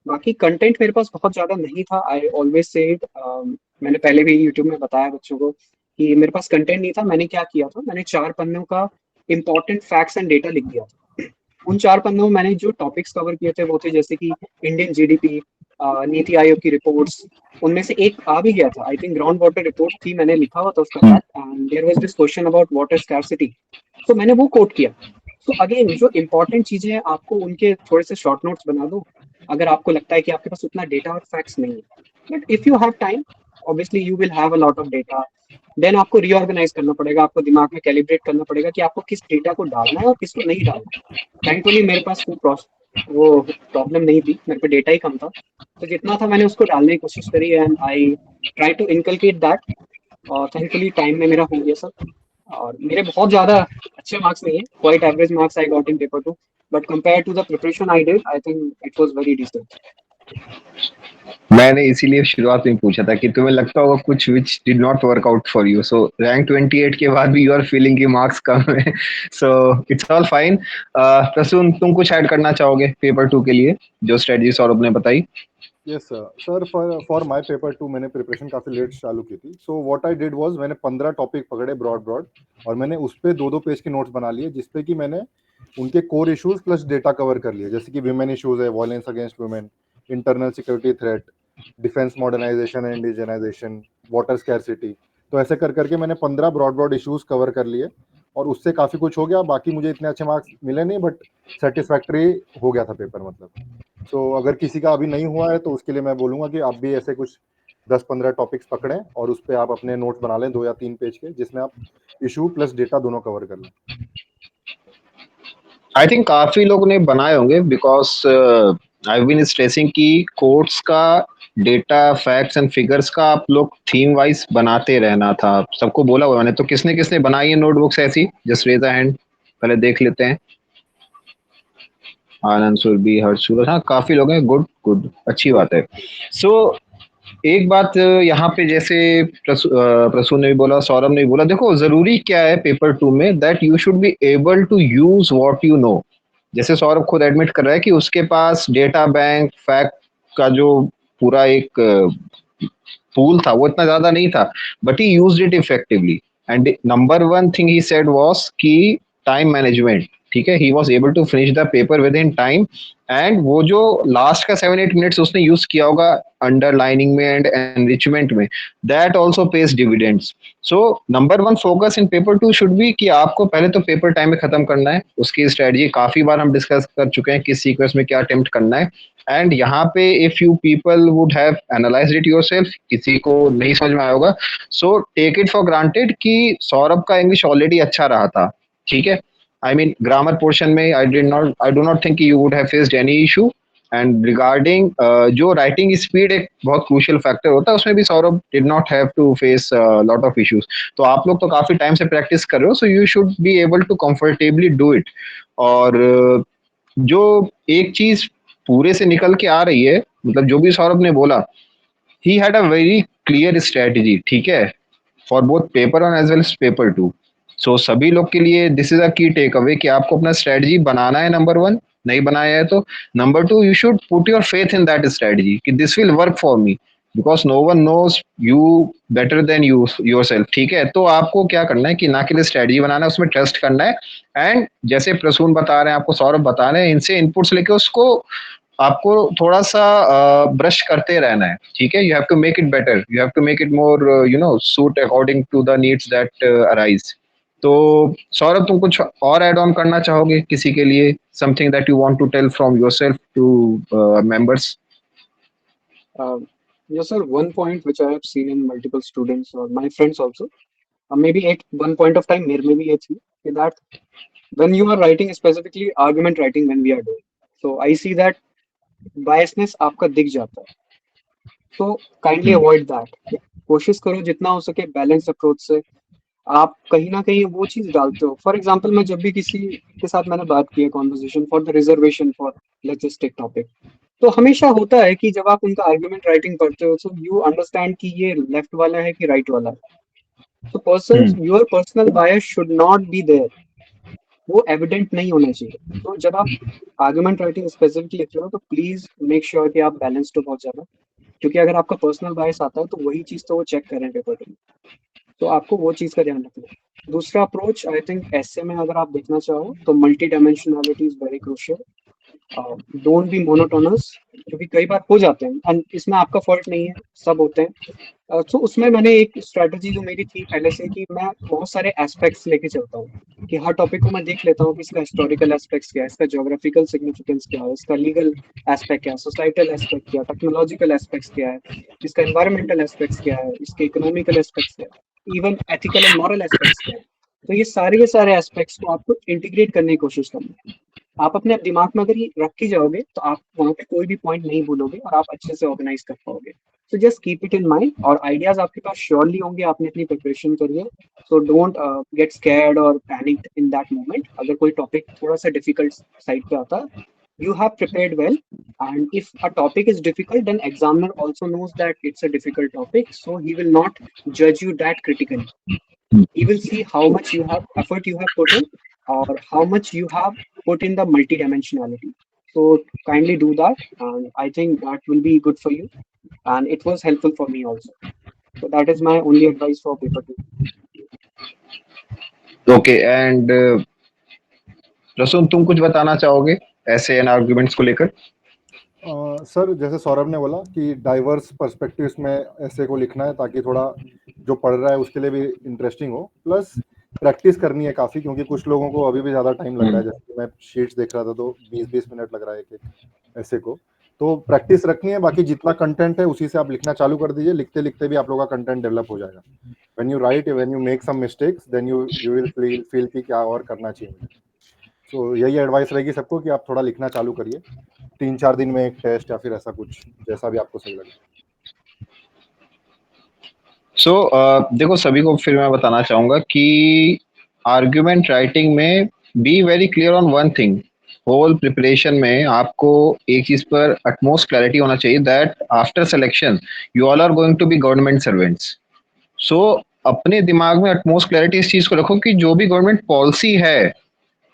बाकी कंटेंट मेरे पास बहुत ज़्यादा नहीं था, आई ऑलवेज सेड, मैंने पहले भी यूट्यूब में बताया बच्चों को कि मेरे पास कंटेंट नहीं था। मैंने क्या किया था, मैंने 4 पन्नों का इंपॉर्टेंट फैक्ट्स एंड डेटा लिख दिया था। उन 4 पन्नों में मैंने जो टॉपिक्स कवर किए थे वो थे जैसे कि इंडियन GDP, नीति आयोग की रिपोर्ट्स। उनमें से एक आ भी गया था, I think ground water report थी, मैंने लिखा हुआ था उसका fact, and there was this question about water scarcity, तो मैंने वो कोट किया। तो अगेन जो इंपॉर्टेंट चीजें हैं आपको उनके थोड़े से शॉर्ट नोट्स बना दो, अगर आपको लगता है कि आपके पास उतना डेटा और फैक्ट्स नहीं है। But if you have time, obviously you will have a lot of data, then आपको रीऑर्गेनाइज करना पड़ेगा, आपको दिमाग में कैलिब्रेट करना पड़ेगा कि आपको किस डेटा को डालना है और किसको नहीं डालना है। थैंकफुली मेरे पास वो प्रॉब्लम नहीं थी, मेरे पे डेटा ही कम था, तो जितना था मैंने उसको डालने की कोशिश करी and I try to inculcate that. और थैंकफुली टाइम में मेरा हो गया सब, और मेरे बहुत ज़्यादा अच्छे मार्क्स नहीं है, quite average marks I got in paper two, but compare to the preparation I did, I think it was very decent. मैंने इसीलिए शुरुआत में पूछा था कि तुम्हें लगता होगा कुछ which did not work out for you, so rank 28 के बाद भी यू आर फीलिंग की मार्क्स कम है, so it's all fine. Prasoon, तुम कुछ ऐड करना चाहोगे पेपर टू के लिए जो स्ट्रेटजी सौरभ ने बताई? Yes sir, for my paper two मैंने प्रिपरेशन काफ़ी लेट चालू की थी। So what I did was, मैंने 15 टॉपिक पकड़े ब्रॉड ब्रॉड, और मैंने उस पे 2-2 पेज के नोट्स बना लिए जिसपे कि मैंने उनके core issues plus data cover कर लिए, जैसे कि विमेन इश्यूज है, violence against women, internal security threat, defence modernisation and indigenisation, water scarcity. तो ऐसे कर करके मैंने 15 ब्रॉड ब्रॉड इश्यूज कवर कर लिए, और उससे काफ़ी कुछ हो गया। बाकी मुझे इतने अच्छे मार्क्स मिले नहीं, बट सेटिस्फैक्ट्री हो गया था पेपर मतलब। सो अगर किसी का अभी नहीं हुआ है तो उसके लिए मैं बोलूँगा कि आप भी ऐसे कुछ 10-15 टॉपिक्स पकड़ें और उस पर आप अपने नोट्स बना लें 2 या 3 पेज के, जिसमें आप इशू प्लस डेटा दोनों कवर कर लें। आई थिंक काफी लोगों ने बनाए होंगे बिकॉज आई बीन स्ट्रेसिंग कि कोर्ट्स का डेटा, फैक्ट्स एंड फिगर्स का आप लोग थीम वाइज बनाते रहना था, सबको बोला हुआ मैंने। तो किसने किसने बनाई है नोटबुक्स ऐसी? जस्ट रेज अ हैंड, पहले देख लेते हैं। आनंद, सुरभि, हर्ष, सूरज, हाँ काफी लोग हैं, गुड गुड, अच्छी बात है। सो एक बात यहाँ पे जैसे प्रसून ने भी बोला, सौरभ ने भी बोला, देखो जरूरी क्या है पेपर टू में, that you should be able to use what you know. जैसे सौरभ खुद एडमिट कर रहा है कि उसके पास डेटा बैंक फैक्ट का जो पूरा एक पूल था वो इतना ज्यादा नहीं था, but he used it effectively. And number one thing he said was कि टाइम मैनेजमेंट, ठीक है, he was able to finish the paper within time. And वो जो लास्ट का 7-8 मिनट्स उसने यूज किया होगा अंडरलाइनिंग में एंड एनरिचमेंट में, that also page dividends. So number one focus in paper to should be कि आपको पहले तो पेपर टाइम में खत्म करना है, उसकी स्ट्रेटजी काफी बार हम डिस्कस कर चुके हैं किस सीक्वेंस में क्या अटेम्प्ट करना है। एंड यहाँ पे if you people would have analysed it yourself, किसी को नहीं समझ में आया होगा, so take it for granted कि सौरभ का इंग्लिश ऑलरेडी अच्छा रहा था, ठीक है। आई मीन ग्रामर पोर्शन में I do not think you would have faced any issue. And regarding जो राइटिंग स्पीड एक बहुत क्रूशियल फैक्टर होता है, उसमें भी Saurabh did not have to face lot of issues. तो आप लोग तो काफी टाइम से प्रैक्टिस कर रहे हो, so you should be able to comfortably do it. और जो एक चीज पूरे से निकल के आ रही है, मतलब जो भी सौरभ ने बोला, he had a very clear strategy, ठीक है, for both paper one as well as paper two. So सभी लोग के लिए दिस इज अ की टेक अवे कि आपको अपना स्ट्रेटजी बनाना है, नंबर वन, नहीं बनाया है तो number two you should put your faith in that strategy कि this will work for me, because no one knows you better than you yourself, ठीक है। तो आपको क्या करना है कि ना के लिए स्ट्रेटजी बनाना है, उसमें ट्रस्ट करना है। एंड जैसे प्रसून बता रहे हैं, आपको सौरभ बता रहे हैं, इनसे इनपुट्स लेके उसको आपको थोड़ा सा ब्रश करते रहना है, ठीक है। You have to make it better, you have to make it more suit according to the needs that arise. तो सौरभ, तुम कुछ और ऐड ऑन करना चाहोगे किसी के लिए, something that you want to tell from yourself to members? Yes, sir. One point which I have seen in multiple students or my friends also, maybe at one point of time, मेरे में भी ये थी कि that when you are writing specifically argument writing when we are doing, so I see that biasness आपका दिख जाता है, तो काइंडली अवॉइड दैट। कोशिश करो जितना हो सके बैलेंस अप्रोच से आप कहीं ना कहीं वो चीज डालते हो। फॉर एग्जाम्पल मैं जब भी किसी के साथ मैंने बात की है conversation for the reservation for let's just take topic, तो हमेशा होता है कि जब आप उनका आर्ग्यूमेंट राइटिंग पढ़ते हो तो यू अंडरस्टैंड कि ये लेफ्ट वाला है कि राइट वाला है। तो person your personal bias should not be there, वो एविडेंट नहीं होना चाहिए। तो जब आप आर्ग्यूमेंट राइटिंग स्पेसिफिकली लिख रहे हो तो प्लीज मेक श्योर कि आप बैलेंस्ड हो बहुत ज्यादा, क्योंकि अगर आपका पर्सनल बायस आता है तो वही चीज तो वो चेक करें पेपर में, तो आपको वो चीज का ध्यान रखना है। दूसरा अप्रोच आई थिंक ऐसे में अगर आप देखना चाहो तो multi dimensionality is very crucial. Don't be monotonous, क्योंकि कई बार हो जाते हैं एंड इसमें आपका फॉल्ट नहीं है, सब होते हैं। तो उसमें मैंने एक स्ट्रैटेजी जो मेरी थी पहले से कि मैं बहुत सारे एस्पेक्ट्स लेके चलता हूँ, कि हर टॉपिक को मैं देख लेता हूँ कि इसका हिस्टोरिकल एस्पेक्ट्स क्या है, इसका ज्योग्राफिकल सिग्निफिकेंस क्या है, इसका लीगल एस्पेक्ट क्या है, सोसाइटल एस्पेक्ट क्या है, टेक्नोलॉजिकल एस्पेक्ट्स क्या है, इसका एनवायरमेंटल एस्पेक्ट्स क्या है, इसके इकोनॉमिकल एस्पेक्ट्स क्या है, even ethical and moral aspects क्या है। तो ये सारे के सारे एस्पेक्ट्स को आपको इंटीग्रेट करने की कोशिश करनी है। आप अपने दिमाग में अगर ये रख के जाओगे तो आप वहाँ पे कोई भी पॉइंट नहीं भूलोगे और आप अच्छे से ऑर्गेनाइज कर पाओगे। So just keep it in mind, और आइडियाज आपके पास श्योरली होंगे, आपने अपनी प्रिपरेशन करी है। सो डोंट गेट स्कैर्ड और पैनिक्ड इन दैट मोमेंट। अगर कोई टॉपिक थोड़ा सा डिफिकल्ट साइड पे आता है, you have prepared well, and if a topic is difficult then examiner also knows that it's a difficult topic, so he will not judge you that critically. He will see how much you have effort you have put in, or how much you have put in the multidimensionality. So kindly do that, and I think that will be good for you, and it was helpful for me also. So that is my only advice for paper 2. Okay, and Prasoon, तुम कुछ बताना चाहोगे ऐसे N arguments को लेकर? Sir जैसे सौरभ ने बोला कि डाइवर्स पर्सपेक्टिव्स में ऐसे को लिखना है ताकि थोड़ा जो पढ़ रहा है उसके लिए भी इंटरेस्टिंग हो, प्लस प्रैक्टिस करनी है काफ़ी, क्योंकि कुछ लोगों को अभी भी ज़्यादा टाइम लग रहा है। जैसे मैं शीट्स देख रहा था तो 20-20 मिनट लग रहा है एक ऐसे को, तो प्रैक्टिस रखनी है। बाकी जितना कंटेंट है उसी से आप लिखना चालू कर दीजिए, लिखते लिखते भी आप लोगों का कंटेंट डेवलप हो जाएगा। When you write, when you make some mistakes, then you will feel कि क्या और करना चाहिए। तो यही एडवाइस रहेगी सबको कि आप थोड़ा लिखना चालू करिए, 3-4 दिन में एक टेस्ट या फिर ऐसा कुछ, जैसा भी आपको सही लगे। सो देखो, सभी को फिर मैं बताना चाहूंगा कि आर्ग्यूमेंट राइटिंग में be very clear on one thing. Whole preparation में आपको एक चीज पर अटमोस्ट क्लैरिटी होना चाहिए, that after selection you all are going to be government servants. So अपने दिमाग में अटमोस्ट क्लैरिटी इस चीज को रखो कि जो भी गवर्नमेंट पॉलिसी है,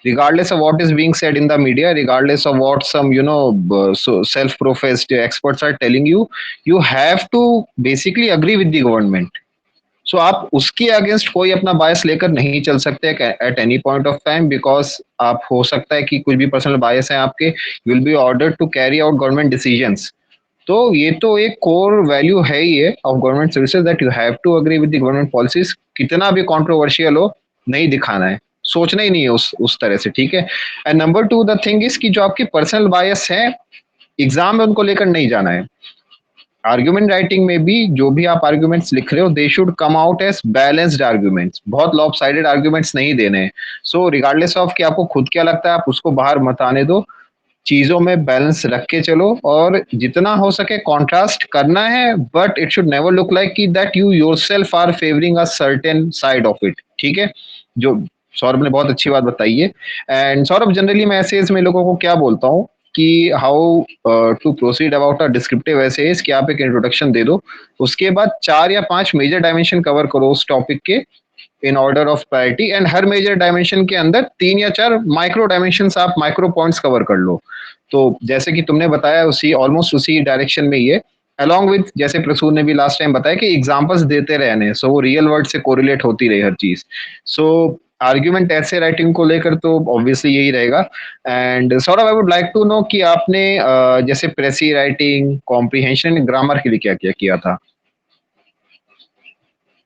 regardless of what is being said in the media, regardless of what some so self-professed experts are telling you, you have to basically agree with the government. सो आप उसके अगेंस्ट कोई अपना बायस लेकर नहीं चल सकते eight any point of time, because आप हो सकता है कि कुछ भी पर्सनल बायस है आपके, will be order to carry out government decisions. तो ये तो एक कोर वैल्यू है ही है of government services, that you have to agree with the government policies, कितना भी कंट्रोवर्शियल हो, नहीं दिखाना है, सोचना ही नहीं है उस तरह से, ठीक है। And number two the thing is कि जो आपकी पर्सनल बायस है एग्जाम में उनको लेकर नहीं जाना है। आर्ग्यूमेंट राइटिंग में भी जो भी आप आर्ग्यूमेंट्स लिख रहे हो, they should come out as balanced arguments, बहुत लॉप साइडेड आर्ग्यूमेंट्स नहीं देने हैं। सो रिगार्डलेस ऑफ कि आपको खुद क्या लगता है, आप उसको बाहर मत आने दो, चीजों में बैलेंस रख के चलो, और जितना हो सके कॉन्ट्रास्ट करना है, but it should never look like कि that you yourself are favouring a certain side of it, ठीक है। जो सौरभ ने बहुत अच्छी बात बताई है। एंड सौरभ, जनरली मैं ऐसे इसमें लोगों को क्या बोलता हूँ कि how to proceed about a descriptive ऐसे कि आप एक इंट्रोडक्शन दे दो, उसके बाद 4 या 5 मेजर डायमेंशन कवर करो उस टॉपिक के in order of priority, and हर मेजर डायमेंशन के अंदर 3 या 4 माइक्रो डायमेंशन आप माइक्रो पॉइंट्स कवर कर लो। तो जैसे कि तुमने बताया उसी ऑलमोस्ट उसी डायरेक्शन में ये, अलॉन्ग विद जैसे प्रसून ने भी लास्ट टाइम बताया कि एग्जांपल्स देते रहने, सो वो रियल वर्ल्ड से कोरिलेट होती रहे हर चीज। सो आर्ग्यूमेंट ऐसे राइटिंग को लेकर तो ऑब्वियसली यही रहेगा। And Saurabh, I would like to know कि आपने जैसे प्रेसी राइटिंग, कॉम्प्रिहेंशन, ग्रामर के लिए क्या क्या किया था?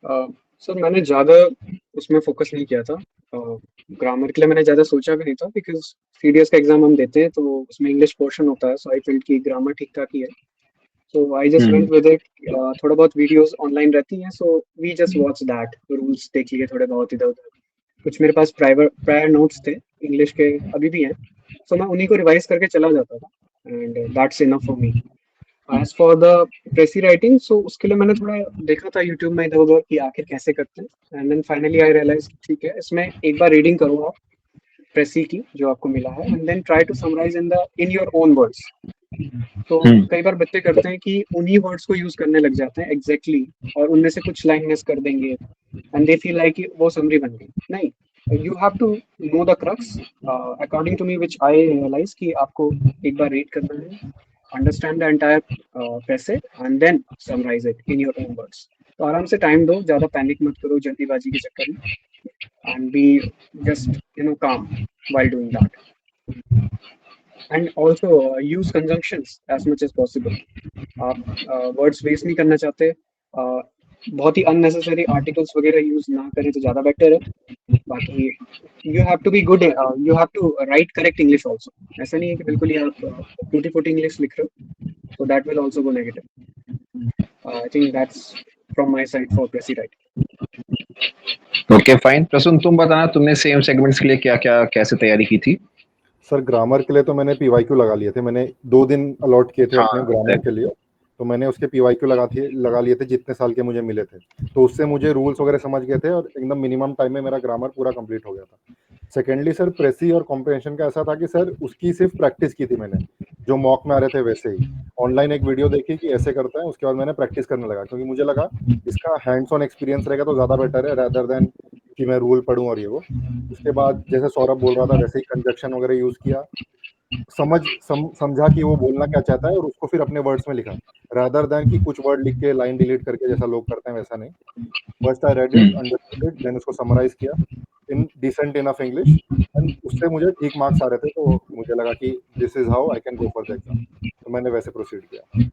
सर मैंने ज़्यादा उसमें फोकस नहीं किया था। ग्रामर के लिए मैंने ज़्यादा सोचा भी नहीं था, बिकॉज सीडीएस का एग्जाम हम देते हैं तो उसमें इंग्लिश पोर्शन होता है, सो आई फील्ड की ग्रामर ठीक ठाक ही है। So I just hmm went with it. थोड़ा बहुत वीडियोस ऑनलाइन रहती हैं, so we just watch that, rules देख लिए थोड़े बहुत इधर उधर। कुछ मेरे पास प्रायर नोट्स थे इंग्लिश के, अभी भी हैं, सो मैं उन्हीं को रिवाइज करके चला जाता था, and that's enough for me. As for the precis writing, so उसके लिए मैंने थोड़ा देखा था यूट्यूब में इधर उधर कि आखिर कैसे करते हैं, and then finally I realise ठीक है, इसमें एक बार रीडिंग करो आप प्रेसी की जो आपको मिला है, and then try to summarise in your own words. तो हम्म कई बार बच्चे करते हैं कि उन्हीं वर्ड्स को यूज करने लग जाते हैं एग्जैक्टली और उनमें से कुछ लाइन मिस कर देंगे, एंड दे फील लाइक वो समरी बन गई। नहीं, you have to know the crux according to me, which I realise कि आपको एक बार रीड करना है, understand the entire passage and then summarise it in your own words. तो आराम से टाइम दो, ज्यादा पैनिक मत करो जल्दीबाजी के चक्कर में, and be just calm while doing that, and also use conjunctions as much as possible. आप वर्ड्स वेस्ट नहीं करना चाहते, बहुत ही अननेसेसरी आर्टिकल्स वगैरह यूज ना करें तो ज़्यादा बेटर है। बाकी you have to be good, you have to write correct English also. ऐसा नहीं है कि बिल्कुल ही आप टूटी फूटी इंग्लिश लिख रहे हो, so that will also go negative. I think that's from my side for Pressy writing. Okay fine, Prasoon तुम बताना, तुमने सेम सेगमेंट्स के लिए क्या क्या कैसे तैयारी की थी? सर ग्रामर के लिए तो मैंने पीवाईक्यू लगा लिए थे, मैंने 2 दिन अलॉट किए थे हाँ अपने ग्रामर के लिए, तो मैंने उसके पीवाईक्यू लगा लिए थे जितने साल के मुझे मिले थे, तो उससे मुझे रूल्स वगैरह समझ गए थे और एकदम मिनिमम टाइम में मेरा ग्रामर पूरा कंप्लीट हो गया था। सेकेंडली सर प्रेसी और कॉम्प्रिहेंशन का ऐसा था कि सर उसकी सिर्फ प्रैक्टिस की थी मैंने, जो मॉक में आ रहे थे वैसे ही ऑनलाइन एक वीडियो देखी कि ऐसे करता है, उसके बाद मैंने प्रैक्टिस करने लगा, क्योंकि मुझे लगा इसका हैंड्स ऑन एक्सपीरियंस रहेगा तो ज़्यादा बेटर है रैदर देन कि मैं रूल पढ़ूँ और ये वो। उसके बाद जैसे सौरभ बोल रहा था वैसे ही कंजक्शन वगैरह यूज़ किया, समझा कि वो बोलना क्या चाहता है और उसको फिर अपने वर्ड्स में लिखा, रादर देन कि कुछ वर्ड लिख के लाइन डिलीट करके जैसा लोग करते हैं वैसा नहीं। First I read it, understood it, then उसको समराइज किया in decent enough English, and उससे मुझे ठीक मार्क्स आ रहे थे, तो मुझे लगा कि this is how I can go for the exam, तो मैंने वैसे प्रोसीड किया।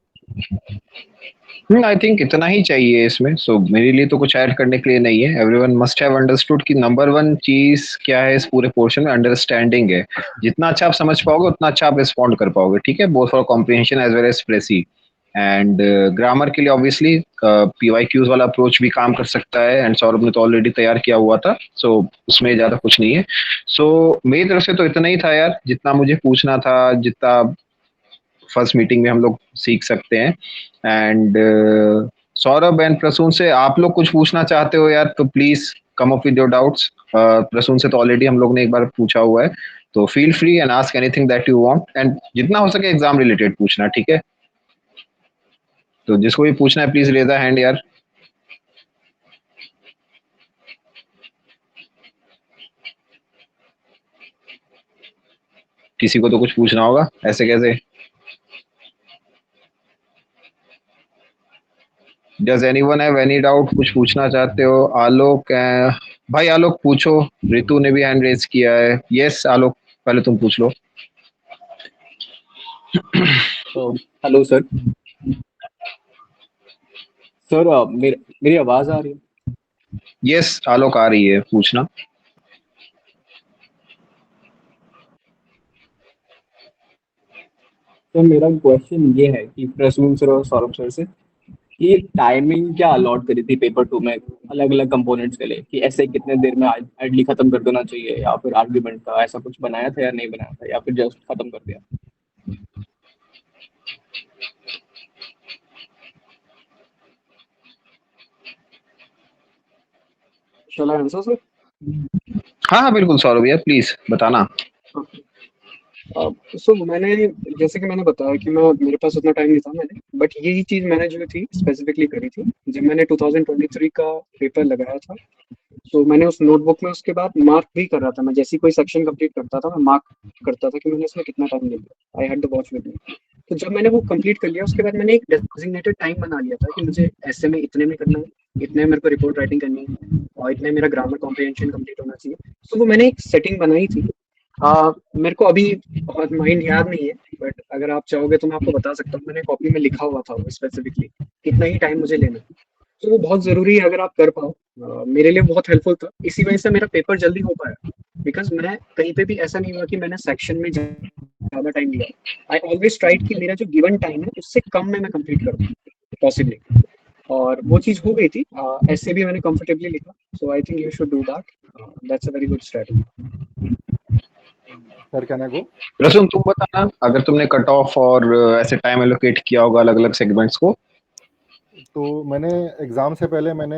आई थिंक इतना ही चाहिए इसमें, सो मेरे लिए तो कुछ ऐड करने के लिए नहीं है। एवरीवन मस्ट हैव अंडरस्टूड कि नंबर वन चीज क्या है इस पूरे पोर्शन में, अंडरस्टैंडिंग है। जितना अच्छा आप समझ पाओगे उतना अच्छा आप रिस्पॉन्ड कर पाओगे, ठीक है, both for comprehension as well as precis. And grammar के लिए ऑब्वियसली पीवाईक्यूज वाला अप्रोच भी काम कर सकता है, एंड सौरभ ने तो ऑलरेडी तैयार किया हुआ था, सो उसमें ज्यादा कुछ नहीं है। सो मेरी तरफ से तो इतना ही था यार, जितना मुझे पूछना था, जितना फर्स्ट मीटिंग में हम लोग सीख सकते हैं। एंड सौरभ एंड प्रसून से आप लोग कुछ पूछना चाहते हो यार, तो please come up with your doubts. Prasoon से तो ऑलरेडी हम लोग ने एक बार पूछा हुआ है, तो feel free and ask anything that you want, and जितना हो सके एग्जाम रिलेटेड पूछना, ठीक है। तो जिसको भी पूछना है प्लीज रेज द हैंड यार। किसी को तो कुछ पूछना होगा, ऐसे कैसे? Does anyone have any doubt? कुछ पूछना चाहते हो? आलोक भाई आलोक पूछो। रितु ने भी हैंड रेज किया है। यस आलोक, पहले तुम पूछ लो। Hello sir. सर मेरी आवाज आ रही है? यस आलोक आ रही है, पूछना। सर मेरा क्वेश्चन ये है कि प्रसून सर और सौरभ सर से कि टाइमिंग क्या अलॉट करी थी पेपर 2 में अलग अलग कंपोनेंट्स के लिए, कि ऐसे कितने देर में आइडली खत्म कर देना चाहिए, या फिर आर्ग्यूमेंट का ऐसा कुछ बनाया था या नहीं बनाया था, या फिर जस्ट खत्म कर दिया? Shall I answer, sir? हाँ हाँ बिल्कुल सौरभ भैया, प्लीज बताना। सो मैंने, जैसे कि मैंने बताया कि मैं, मेरे पास उतना टाइम नहीं था, मैंने बट यही चीज मैंने जो थी स्पेसिफिकली करी थी जब मैंने 2023 का पेपर लगाया था। तो मैंने उस नोटबुक में उसके बाद मार्क भी कर रहा था, मैं जैसे ही कोई सेक्शन कंप्लीट करता था मैं मार्क करता था कि मैंने इसमें कितना टाइम ले लिया। I had the watch with me. तो जब मैंने वो कंप्लीट कर लिया उसके बाद मैंने एक डेजिग्नेटेड टाइम बना लिया था कि मुझे ऐसे में इतने में करना है, इतने में मेरे को रिपोर्ट राइटिंग करनी है, और इतने मेरा ग्रामर कॉम्प्रिहेंशन कंप्लीट होना चाहिए। तो वो मैंने एक सेटिंग बनाई थी। मेरे को अभी बहुत माइंड याद नहीं है, बट अगर आप चाहोगे तो मैं आपको बता सकता हूँ, मैंने कॉपी में लिखा हुआ था वो स्पेसिफिकली कितना ही टाइम मुझे लेना है। तो वो बहुत ज़रूरी है अगर आप कर पाओ। मेरे लिए बहुत हेल्पफुल था, इसी वजह से मेरा पेपर जल्दी हो पाया। बिकॉज़ मैं कहीं पे भी ऐसा नहीं हुआ कि मैंने सेक्शन में ज़्यादा टाइम लिया। आई ऑलवेज़ ट्राइड कि मेरा जो गिवन टाइम है उससे कम में मैं कंप्लीट करूँ पॉसिबली, और वो चीज़ हो गई थी। ऐसे भी मैंने कंफर्टेबली लिखा। So I think you should do that. That's a very good strategy. Sir can I go? Prasoon तुम बताना, अगर तुमने कट ऑफ और ऐसे टाइम एलोकेट किया होगा अलग अलग सेगमेंट्स को। तो मैंने एग्जाम से पहले मैंने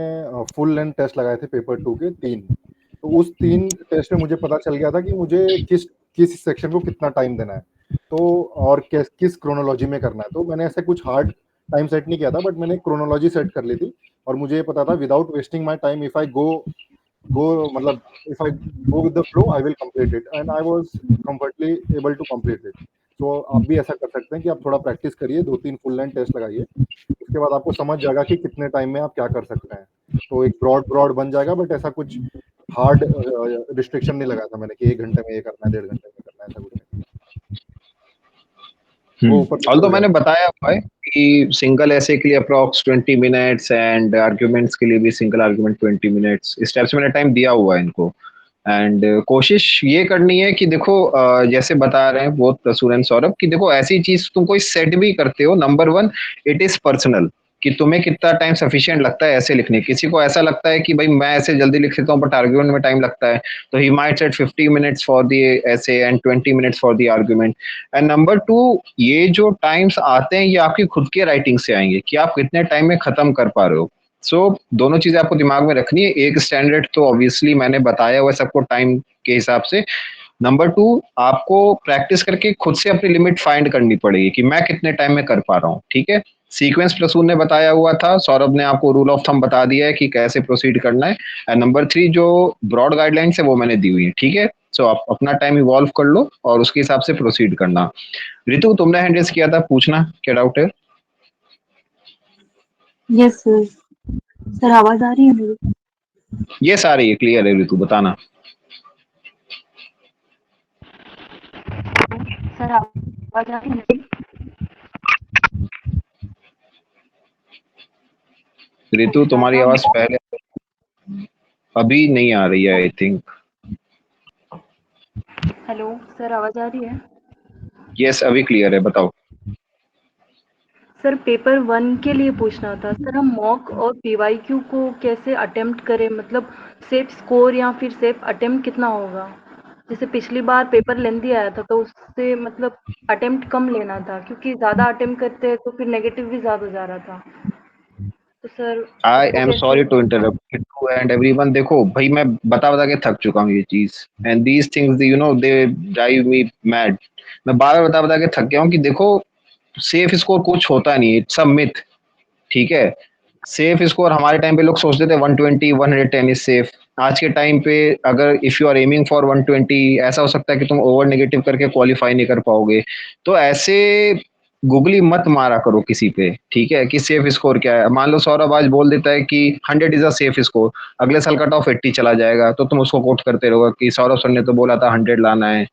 फुल लेंथ टेस्ट लगाए थे पेपर 2 के 3। तो उस 3 टेस्ट में मुझे पता चल गया था कि मुझे किस किस सेक्शन को कितना टाइम देना है, तो और किस किस क्रोनोलॉजी में करना है। तो मैंने ऐसे कुछ हार्ड टाइम सेट नहीं किया था, बट मैंने क्रोनोलॉजी सेट कर ली थी। और मुझे ये पता था without wasting my time, if I go मतलब if I go with the flow I will complete it, and I was comfortably able to complete it. तो आप भी ऐसा कर सकते हैं कि आप थोड़ा प्रैक्टिस करिए, 2-3 फुल लेंथ टेस्ट लगाइए, उसके बाद आपको समझ जाएगा कि कितने टाइम में आप क्या कर सकते हैं। तो एक ब्रॉड ब्रॉड बन जाएगा, बट ऐसा कुछ हार्ड रिस्ट्रिक्शन नहीं लगाया था मैंने कि 1 घंटे में ये करना है, 1.5 घंटे में करना है, ऐसा कुछ नहीं। वो ऊपर नीचे ऑल तो हो मैंने जाएगा। बताया हुआ है कि सिंगल ऐसे के लिए अप्रॉक्स 20 मिनट्स एंड आर्ग्यूमेंट्स के लिए भी सिंगल आर्ग्यूमेंट 20 मिनट्स, इस टाइप से मैंने टाइम दिया हुआ है इनको। एंड कोशिश ये करनी है कि देखो जैसे बता रहे हैं बोथ प्रसून एंड सौरभ कि देखो ऐसी चीज तुम कोई सेट भी करते हो, number one it is personal, कि तुम्हें कितना टाइम सफिशिएंट लगता है ऐसे लिखने। किसी को ऐसा लगता है कि भाई मैं ऐसे जल्दी लिख लेता हूँ बट आर्ग्यूमेंट में टाइम लगता है, तो he might set 50 minutes for the essay and 20 minutes for the argument. And number two, ये जो टाइम्स आते हैं ये आपकी खुद के राइटिंग से आएंगे कि आप कितने टाइम में खत्म कर पा रहे हो। दोनों चीजें आपको दिमाग में रखनी है। एक स्टैंडर्ड तो ऑब्वियसली मैंने बताया हुआ है सबको टाइम के हिसाब से। नंबर टू, आपको प्रैक्टिस करके खुद से अपनी लिमिट फाइंड करनी पड़ेगी कि मैं कितने टाइम में कर पा रहा हूँ। ठीक है, सीक्वेंस प्रसून ने बताया हुआ था, सौरभ ने आपको रूल ऑफ थंब बता दिया है कि कैसे प्रोसीड करना है। एंड नंबर थ्री, जो ब्रॉड गाइडलाइंस है वो मैंने दी हुई है। ठीक है, सो आप अपना टाइम इवॉल्व कर लो और उसके हिसाब से प्रोसीड करना। रितु तुमने हैंड रेस किया था, पूछना क्या डाउट है? Yes sir. सर आवाज आ रही है मेरी? ये सारी क्लियर है रितु, बताना। सर आवाज आ रही है मेरी? रितु तुम्हारी बताता आवाज हूँ। पहले, अभी नहीं आ रही है आई थिंक। हेलो सर, आवाज आ रही है? यस अभी क्लियर है, बताओ। सर पेपर 1 के लिए पूछना था सर, हम मॉक और पीवाईक्यू को कैसे अटेम्प्ट करें, मतलब सेफ स्कोर या फिर सेफ अटेम्प्ट कितना होगा? जैसे पिछली बार पेपर लेंथी आया था तो उससे मतलब अटेम्प्ट कम लेना था, क्योंकि ज़्यादा अटेम्प्ट करते हैं तो फिर नेगेटिव भी ज़्यादा जा रहा था। तो सर आई उसको एम कैसे? Sorry to interrupt you and everyone. देखो भाई मैं बता बता के थक चुका हूँ ये चीज, and these things you know they drive me mad. मैं बार बार बता बता के थक गया हूँ कि देखो सेफ स्कोर कुछ होता नहीं, इट्स अ मिथ। ठीक है, सेफ स्कोर हमारे टाइम पे लोग सोचते थे 120 110 इज सेफ। आज के टाइम पे अगर if you are aiming for 120, ऐसा हो सकता है कि तुम ओवर नेगेटिव करके क्वालिफाई नहीं कर पाओगे। तो ऐसे गूगली मत मारा करो किसी पे, ठीक है, कि सेफ स्कोर क्या है। मान लो सौरभ आज बोल देता है कि 100 इज अ सेफ स्कोर, अगले साल कट ऑफ 80 चला जाएगा, तो तुम उसको कोट करते रहोगे कि सौरभ सर ने तो बोला था 100 लाना है।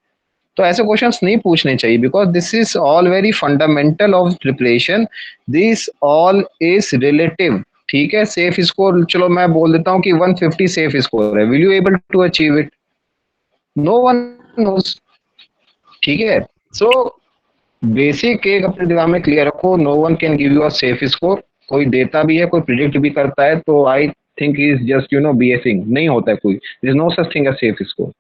तो ऐसे क्वेश्चंस नहीं पूछने चाहिए, because this is all very fundamental of preparation. This all is relative, ठीक है। सेफ स्कोर चलो मैं बोल देता हूँ कि 150 सेफ स्कोर है, will you able to achieve it? No one knows, ठीक है। सो बेसिक एक अपने दिमाग में क्लियर रखो, no one can give you a safe score. कोई देता भी है, कोई प्रिडिक्ट भी करता है, तो I think is just BSing, नहीं होता है कोई, there is no such thing as safe score.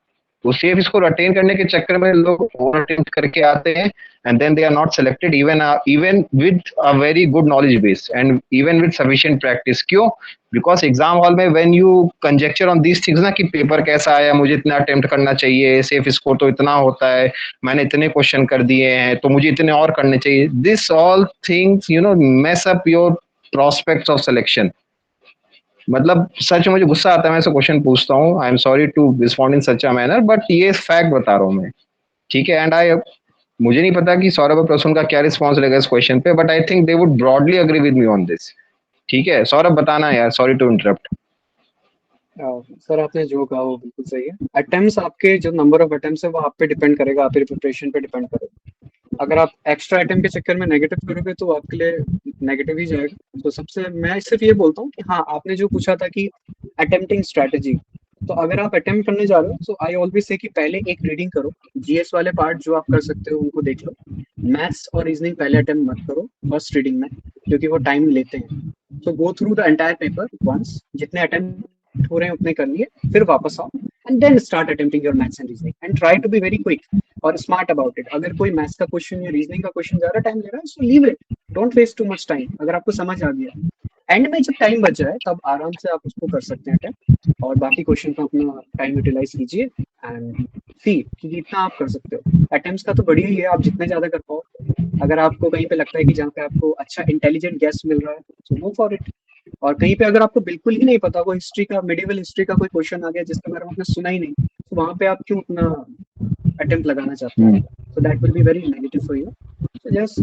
वो सेफ स्कोर अटेन करने के चक्कर में लोग ओवर अटेम्प्ट करके आते हैं, and then they are not selected even with a very good knowledge base and even with sufficient practice. क्यों? बिकॉज एग्जाम हॉल में when you conjecture on these things ना, कि पेपर कैसा आया, मुझे इतना अटेम्प्ट करना चाहिए, सेफ स्कोर तो इतना होता है, मैंने इतने क्वेश्चन कर दिए हैं तो मुझे इतने और करने चाहिए, this all things mess up your prospects of selection. मतलब सच में मुझे गुस्सा आता है, मैं ऐसे क्वेश्चन पूछता हूँ, I am sorry to respond in such a manner, but ये फैक्ट बता रहा हूँ मैं, ठीक है। एंड आई मुझे नहीं पता कि सौरभ और प्रसून का क्या रिस्पॉन्स रहेगा इस क्वेश्चन पे, but I think they would broadly agree with me on this, ठीक है। सौरभ बताना यार, सॉरी टू इंटरप्ट। सर आपने जो कहा वो बिल्कुल सही है। अटेम्प्ट्स, आपके जो नंबर ऑफ अटेम्प्ट्स है वो आप पे डिपेंड करेगा, आपकी प्रिपरेशन पे डिपेंड करेगा। अगर आप एक्स्ट्रा अटेम्प्ट के चक्कर में नेगेटिव करोगे तो आपके लिए नेगेटिव ही जाएगा। तो सबसे मैं सिर्फ ये बोलता हूँ कि हाँ, आपने जो पूछा था कि अटेम्प्टिंग स्ट्रैटेजी, तो अगर आप अटेम्प्ट करने जा रहे हो तो आई ऑलवेज से कि पहले एक रीडिंग करो, जीएस वाले पार्ट जो आप कर सकते हो उनको देख लो। मैथ्स और रीजनिंग पहले अटेम्प्ट मत करो फर्स्ट रीडिंग में, क्योंकि वो टाइम लेते हैं। तो go through the entire paper once, जितने अटेम्प्ट हो रहे हैं उतने कर लिए, फिर वापस आओ and then start attempting your maths and reasoning and try to be very quick और स्मार्ट अबाउट इट। अगर कोई मैथ्स का क्वेश्चन या रीजनिंग का क्वेश्चन ज्यादा टाइम ले रहा है, so leave it, don't waste too much time. अगर आपको समझ आ गया, एंड में जब टाइम बच जाए तब आराम से आप उसको कर सकते हैं अटेम्प्ट, और बाकी क्वेश्चन का अपना टाइम यूटिलाइज कीजिए एंड सी कि जितना आप कर सकते हो। अटेम्प्ट्स का तो बढ़िया ही है, आप जितने ज्यादा कर पाओ। अगर आपको कहीं पे लगता है कि जहाँ पे आपको अच्छा इंटेलिजेंट गेस मिल रहा है, सो गो फॉर इट। और कहीं पे अगर आपको बिल्कुल ही नहीं पता, कोई हिस्ट्री का, मेडिवल हिस्ट्री का कोई क्वेश्चन आ गया जिसके बारे में आपने सुना ही नहीं, तो वहां पे आप क्यों उतना अटेम्प्ट लगाना चाहते हो? So that will be very negative for you. So just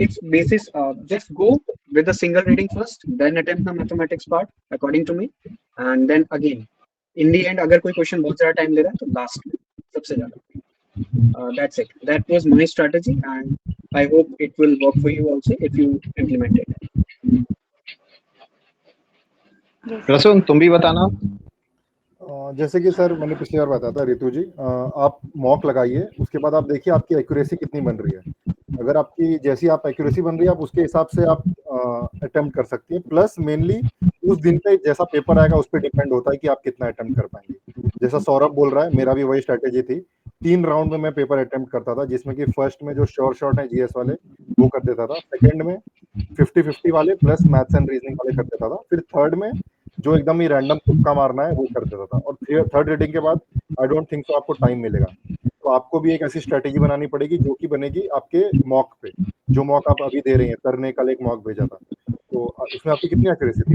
its basis, just go with a single reading first, then attempt the mathematics part according to me, and then again in the end अगर कोई question बहुत ज़्यादा time ले रहा है तो last में सबसे ज़्यादा। That's it. That was my strategy, and I hope it will work for you also if you implement it. Prasoon तुम भी बताना। जैसे कि सर मैंने पिछली बार बताया था रितु जी, आप मॉक लगाइए, उसके बाद आप देखिए आपकी एक्यूरेसी कितनी बन रही है। अगर आपकी जैसी आप एक्यूरेसी बन रही है, आप उसके हिसाब से आप अटेम्प्ट कर सकती है। प्लस मेनली उस दिन पे जैसा पेपर आएगा उस पर डिपेंड होता है कि आप कितना अटेम्प्ट कर पाएंगे। जैसा सौरभ बोल रहा है, मेरा भी वही स्ट्रेटेजी थी। 3 राउंड में मैं पेपर अटेम्प्ट करता था, जिसमें कि फर्स्ट में जो श्योर शॉट है जीएस वाले वो कर देता था, सेकेंड में 50-50 वाले प्लस मैथ्स एंड रीजनिंग वाले कर देता था, फिर थर्ड में जो एकदम ही रैंडम तुक्का मारना है वो कर देता था। और थर्ड रीडिंग के बाद आई डोंट थिंक सो आपको टाइम मिलेगा। तो आपको भी एक ऐसी स्ट्रेटेजी बनानी पड़ेगी जो कि बनेगी आपके मॉक पे। जो मॉक आप अभी दे रही हैं, सर ने कल एक मॉक भेजा था, तो उसमें आपकी कितनी एक्यूरेसी थी?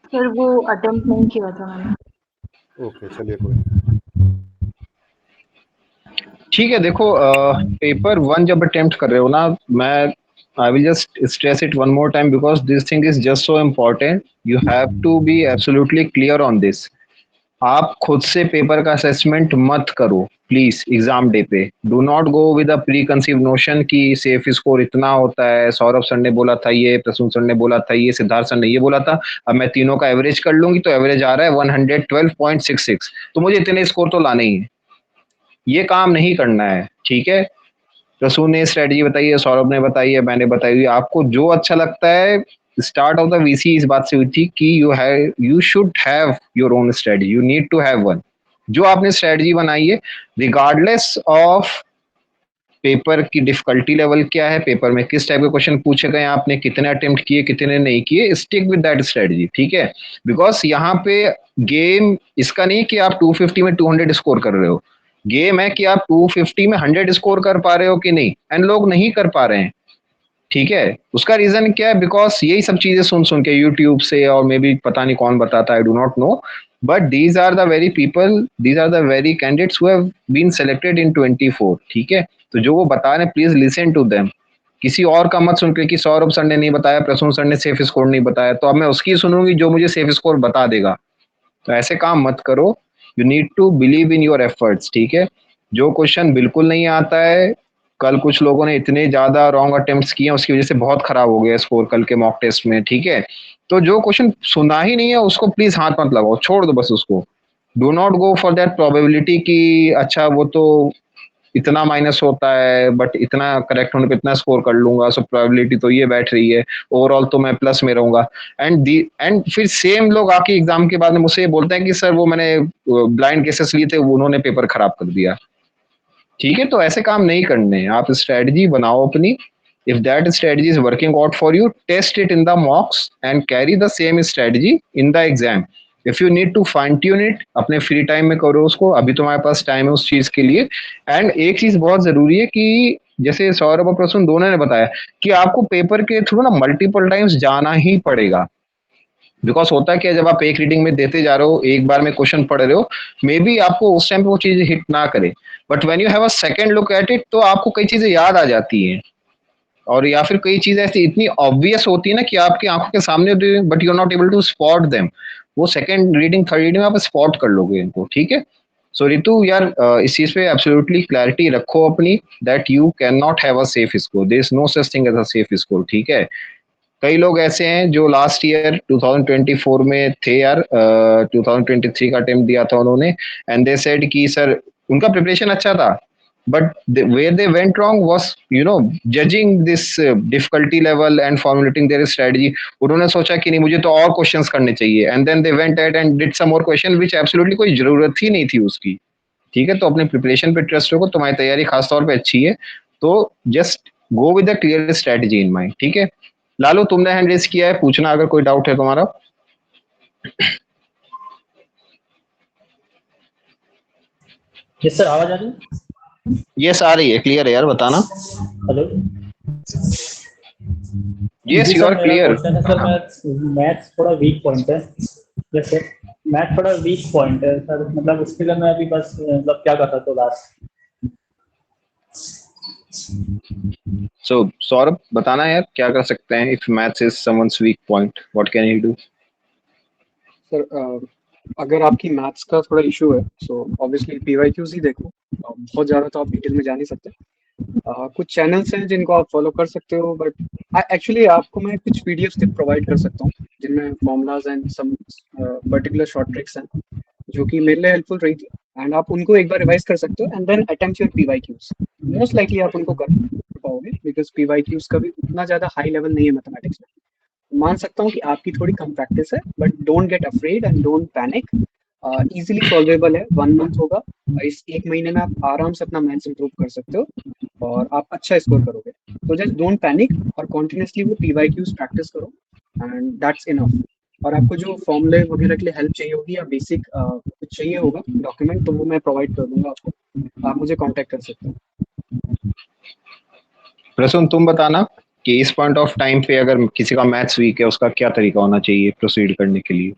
सर वो अटेम्प्ट नहीं किया था मैंने। ओके, चलिए कोई नहीं। ठीक है, देखो पेपर 1 जब अटेम्प्ट कर रहे हो ना, मैं I will just stress it one more time because this thing is just so important, you have to be absolutely clear on this. आप खुद से पेपर का असेसमेंट मत करो प्लीज एग्जाम डे पे। Do not go with a preconceive notion कि safe score इतना होता है, सौरभ सर ने बोला था ये, प्रसून सर ने बोला था ये, सिद्धार्थ सर ने ये बोला था, अब मैं तीनों का एवरेज कर लूंगी तो एवरेज आ रहा है 112.66, तो मुझे इतने स्कोर तो लाने ही है। ये काम नहीं करना है, ठीक है। प्रसून ने स्ट्रेटजी बताई है, सौरभ ने बताई है, मैंने बताई है, आपको जो अच्छा लगता है। स्टार्ट ऑफ द वीसी इस बात से हुई थी कि you should have your own strategy, you need to have one. जो आपने स्ट्रेटजी बनाई है, रिगार्डलेस ऑफ पेपर की डिफिकल्टी लेवल क्या है, पेपर में किस टाइप के क्वेश्चन पूछे गए, आपने कितने अटेम्प्ट किए, कितने नहीं किए, स्टिक विद दैट स्ट्रेटजी, ठीक है। बिकॉज यहाँ पे गेम इसका नहीं कि आप 250 में 200 स्कोर कर रहे हो, गेम है कि आप 250 में 100 स्कोर कर पा रहे हो कि नहीं, एंड लोग नहीं कर पा रहे हैं। ठीक है, उसका रीजन क्या है? बिकॉज यही सब चीजें सुन सुन के यूट्यूब से, और मे बी पता नहीं कौन बताता, I do not know, but these are the very people, these are the very candidates who have been selected in 24। ठीक है, तो जो वो बता रहे हैं प्लीज लिसन टू देम। किसी और का मत सुन के कि सौरभ सर ने नहीं बताया, प्रसून सर ने सेफ स्कोर नहीं बताया, तो अब मैं उसकी सुनूंगी जो मुझे सेफ स्कोर बता देगा। तो ऐसे काम मत करो। You need to believe in your efforts. ठीक है, जो क्वेश्चन बिल्कुल नहीं आता है, कल कुछ लोगों ने इतने ज्यादा रॉन्ग अटेम्प्ट्स किए उसकी वजह से बहुत खराब हो गया स्कोर कल के मॉक टेस्ट में। ठीक है, तो जो क्वेश्चन सुना ही नहीं है उसको प्लीज हाथ मत लगाओ, छोड़ दो बस उसको। Do not go for that probability कि अच्छा वो तो इतना माइनस होता है बट इतना करेक्ट होने पे इतना स्कोर कर लूंगा, सो प्रोबेबिलिटी तो ये बैठ रही है, ओवरऑल तो मैं प्लस में रहूंगा। एंड फिर सेम लोग आके एग्जाम के बाद में मुझसे ये बोलते हैं कि सर वो मैंने ब्लाइंड केसेस लिए थे, उन्होंने पेपर खराब कर दिया। ठीक है, तो ऐसे काम नहीं करने, आप स्ट्रेटजी बनाओ अपनी। If that strategy is working out for you, test it in the mocks and carry the same strategy in the exam. If you need to fine tune it, अपने फ्री टाइम में करो उसको, अभी तुम्हारे पास time है उस चीज के लिए। एंड एक चीज बहुत जरूरी है कि जैसे सौरभ और प्रसून दोनों ने बताया कि आपको पेपर के थ्रू ना मल्टीपल टाइम्स जाना ही पड़ेगा। बिकॉज होता है कि जब आप एक रीडिंग में देते जा रहे हो, एक बार में क्वेश्चन पढ़ रहे हो, मे बी आपको उस टाइम पे वो चीज हिट ना करे, but when you have a second look at it तो आपको कई चीजें याद आ जाती हैं। और या फिर कई चीजें ऐसी इतनी ऑब्वियस होती है ना कि आपकी आंखों के सामने होती है but you are not able to spot them. वो सेकंड रीडिंग थर्ड रीडिंग में आप स्पॉट कर लोगे इनको। ठीक है, सो रितु यार इस चीज पे एब्सोल्युटली क्लैरिटी रखो अपनी, that you can not have a safe score, there is no such thing as a safe score. ठीक है, कई लोग ऐसे हैं जो लास्ट ईयर 2024 में थे यार, 2023 का अटेम्प्ट दिया था उन्होंने, एंड दे सेड कि सर उनका प्रिपरेशन अच्छा था, but where they went wrong was judging this difficulty level and formulating their strategy। उन्होंने सोचा कि नहीं मुझे तो और क्वेश्चंस करने चाहिए, and then they went at and did some more question which absolutely कोई जरूरत ही नहीं थी उसकी। ठीक है, तो अपने प्रिपरेशन पे ट्रस्ट रखो, तुम्हारी तैयारी खासतौर पे अच्छी है, तो just go with the clear strategy in mind. ठीक है, लालू तुमने हैंड रेस किया है, पूछना अगर कोई डाउट है तुम्हारा। यस सर, आवाज आ रही है? यस आ रही है, क्लियर है यार, बताना। Hello. Yes ji you sir, are मेरा क्लियर। क्वेश्चन है सर, मैथ्स थोड़ा वीक पॉइंट है। यस सर, मैथ थोड़ा वीक पॉइंट है सर, मतलब उसके लिए मैं अभी बस मतलब क्या कर सकता हूँ लास्ट। सो सौरभ बताना यार क्या कर सकते हैं, if maths is someone's weak point what can he do. Sir अगर आपकी मैथ्स का थोड़ा इशू है सो ऑब्वियसली पीवाईक्यूज ही देखो। बहुत ज़्यादा तो आप डिटेल में जा नहीं सकते। कुछ चैनल्स हैं जिनको आप फॉलो कर सकते हो, बट एक्चुअली आपको मैं कुछ पीडीएफ्स प्रोवाइड कर सकता हूँ जिनमें formulas and some particular short tricks हैं जो कि मेरे लिए हेल्पफुल रही थी, एंड आप उनको एक बार रिवाइज कर सकते हो and then attempt your PYQs. Most likely आप उनको कर पाओगे बिकॉज पीवाईक्यूज का भी उतना ज़्यादा हाई लेवल नहीं है मैथमेटिक्स में। मान सकता हूँ कि आपकी थोड़ी कम प्रैक्टिस है, but don't get afraid and don't panic. Easily solvable है, 1 मंथ होगा। इस 1 महीने में आप आराम से अपना मैथ्स इंप्रूव कर सकते हो और आप अच्छा स्कोर करोगे। तो जस्ट डोंट पैनिक और कॉन्टिन्यूसली वो पीवाईक्यूज प्रैक्टिस करो एंड दैट्स इनफ। और आपको जो फॉर्मूले वगैरह के लिए हेल्प चाहिए होगी या बेसिक कुछ चाहिए होगा डॉक्यूमेंट, तो वो मैं प्रोवाइड कर दूंगा आपको, आप मुझे कांटेक्ट कर सकते हो। प्रसून तुम बताना कि इस पॉइंट ऑफ टाइम पे अगर किसी का मैथ्स वीक है उसका क्या तरीका होना चाहिए प्रोसीड करने के लिए।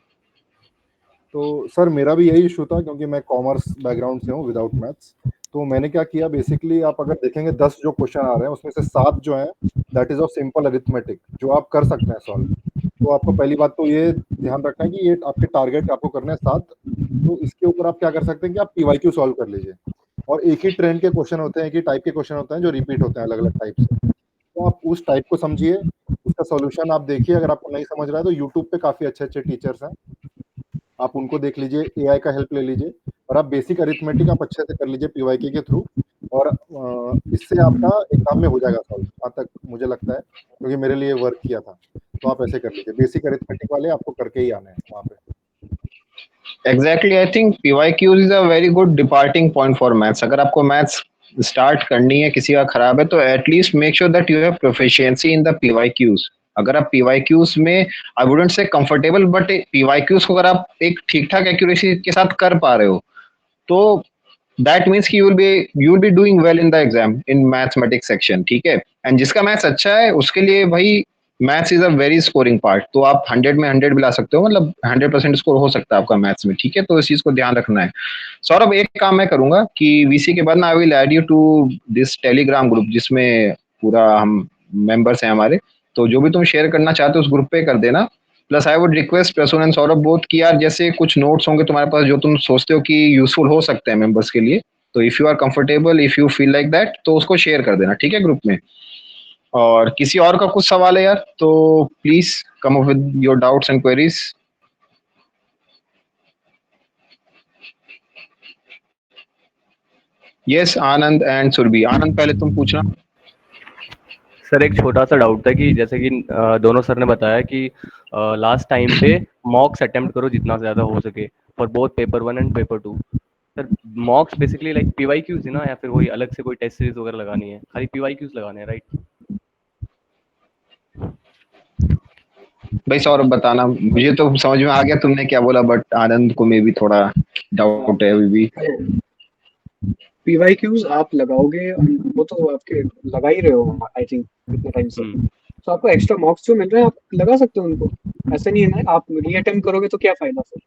तो सर मेरा भी यही इशू था क्योंकि मैं कॉमर्स बैकग्राउंड से हूँ विदाउट मैथ्स। तो मैंने क्या किया, बेसिकली आप अगर देखेंगे 10 जो क्वेश्चन आ रहे हैं उसमें से 7 जो हैं that is of simple arithmetic जो आप कर सकते हैं सॉल्व। तो आपको पहली बात तो ये ध्यान रखना है कि ये आपके टारगेट आपको करने हैं 7। तो इसके ऊपर आप क्या कर सकते हैं कि आप पीवाईक्यू सॉल्व कर लीजिए। और एक ही ट्रेंड के क्वेश्चन होते हैं, एक ही टाइप के क्वेश्चन होते हैं जो रिपीट होते हैं अलग अलग टाइप से। तो आप उस टाइप को समझिए, उसका सॉल्यूशन आप देखिए। अगर आपको नहीं समझ रहा है तो यूट्यूब पे काफी अच्छे अच्छे टीचर्स हैं, आप उनको देख लीजिए, एआई का हेल्प ले लीजिए और आप बेसिक अरिथमेटिक आप अच्छे से कर लीजिए पीवाईक्यू के थ्रू। और इससे आपका एग्जाम में हो जाएगा सॉल्व, जहाँ तक मुझे लगता है, क्योंकि मेरे लिए वर्क किया था। तो आप ऐसे कर लीजिए, बेसिक अरिथमेटिक वाले आपको करके ही आने हैं वहाँ पे। Exactly, I think PYQs is a very good departing point for maths. अगर आपको मैथ्स स्टार्ट करनी है, किसी का खराब है, तो at least make sure that you have proficiency in the PYQs. अगर आप पीवाईक्यूज में, I wouldn't say comfortable, but PYQs को अगर आप एक ठीक ठाक एक्यूरेसी के साथ कर पा रहे हो, तो दैट मीन्स कि you will be doing well in the exam in mathematics section, ठीक है। एंड जिसका मैथ्स अच्छा है उसके लिए भाई maths is a very scoring part, तो आप 100 में 100 भी ला सकते हो, मतलब 100% स्कोर हो सकता है आपका मैथ्स में, ठीक है। तो इस चीज को ध्यान रखना है। सौरभ, एक काम मैं करूंगा कि वीसी के बाद ना I will add you to this Telegram group जिसमें पूरा हम मेंबर्स हैं हमारे, तो जो भी तुम शेयर करना चाहते हो उस ग्रुप पे कर देना। Plus I would request Prasoon and Saurabh both कि यार जैसे कुछ नोट्स होंगे तुम्हारे पास जो तुम सोचते हो कि यूजफुल हो सकते हैं मेंबर्स के लिए, तो if you are comfortable, if you feel like that, तो उसको शेयर कर देना, ठीक है, ग्रुप में। और किसी और का कुछ सवाल है यार तो please come up with your doubts and queries. Yes, Anand and Surabhi. Anand पहले तुम पूछना। सर एक छोटा सा डाउट था कि जैसे कि दोनों सर ने बताया कि लास्ट टाइम पे मॉक्स अटेम्प्ट करो जितना ज्यादा हो सके for both paper 1 and paper 2। Sir मॉक्स basically like PYQs है ना, या फिर कोई अलग से कोई टेस्ट सीरीज वगैरह लगानी है? खाली पीवाईक्यूज लगाने हैं, राइट? भाई सौरभ बताना, मुझे तो समझ में आ गया तुमने क्या बोला, बट आनंद को मे भी थोड़ा डाउट है अभी भी। पीवाईक्यूज आप लगाओगे, वो तो आपके लगा ही रहे हो आई थिंक इतने टाइम से, तो आपको एक्स्ट्रा मार्क्स जो मिल रहे हैं आप लगा सकते हो उनको। ऐसा नहीं है ना, आप रीअटेम्प्ट करोगे तो क्या फायदा फिर।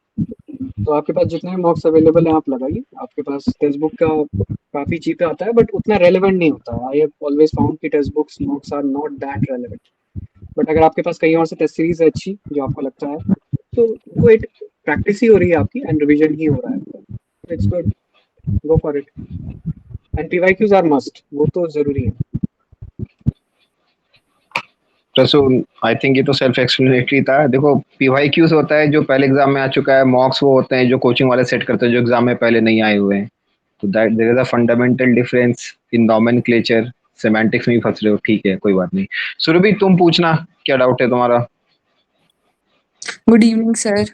तो आपके पास जितने भी मार्क्स अवेलेबल हैं आप लगाइए। आपके पास टेक्स्ट बुक का काफी चीप आता है बट उतना रेलेवेंट नहीं होता है। आई हैव ऑलवेज फाउंड कि textbooks notes are not that relevant. But अगर आपके पास कहीं और से टेस्ट सीरीज है अच्छी जो आपको लगता है, तो वो एक प्रैक्टिस ही हो रही है आपकी एंड रिविजन ही हो रहा है। It's good, go for it. And PYQs are must, वो तो जरूरी है। प्रसून, आई थिंक ये तो सेल्फ एक्सप्लेनेटरी था। देखो, पीवाईक्यूज होता है जो पहले एग्जाम में आ चुका है, मॉक्स वो होते हैं जो कोचिंग वाले सेट करते हैं जो एग्जाम में पहले नहीं आए हुए हैं। तो that there is a fundamental difference in nomenclature. Semantics में ही फंस रहे हो, ठीक है, कोई बात नहीं। सुरभि तुम पूछना, क्या डाउट है तुम्हारा? Good evening sir.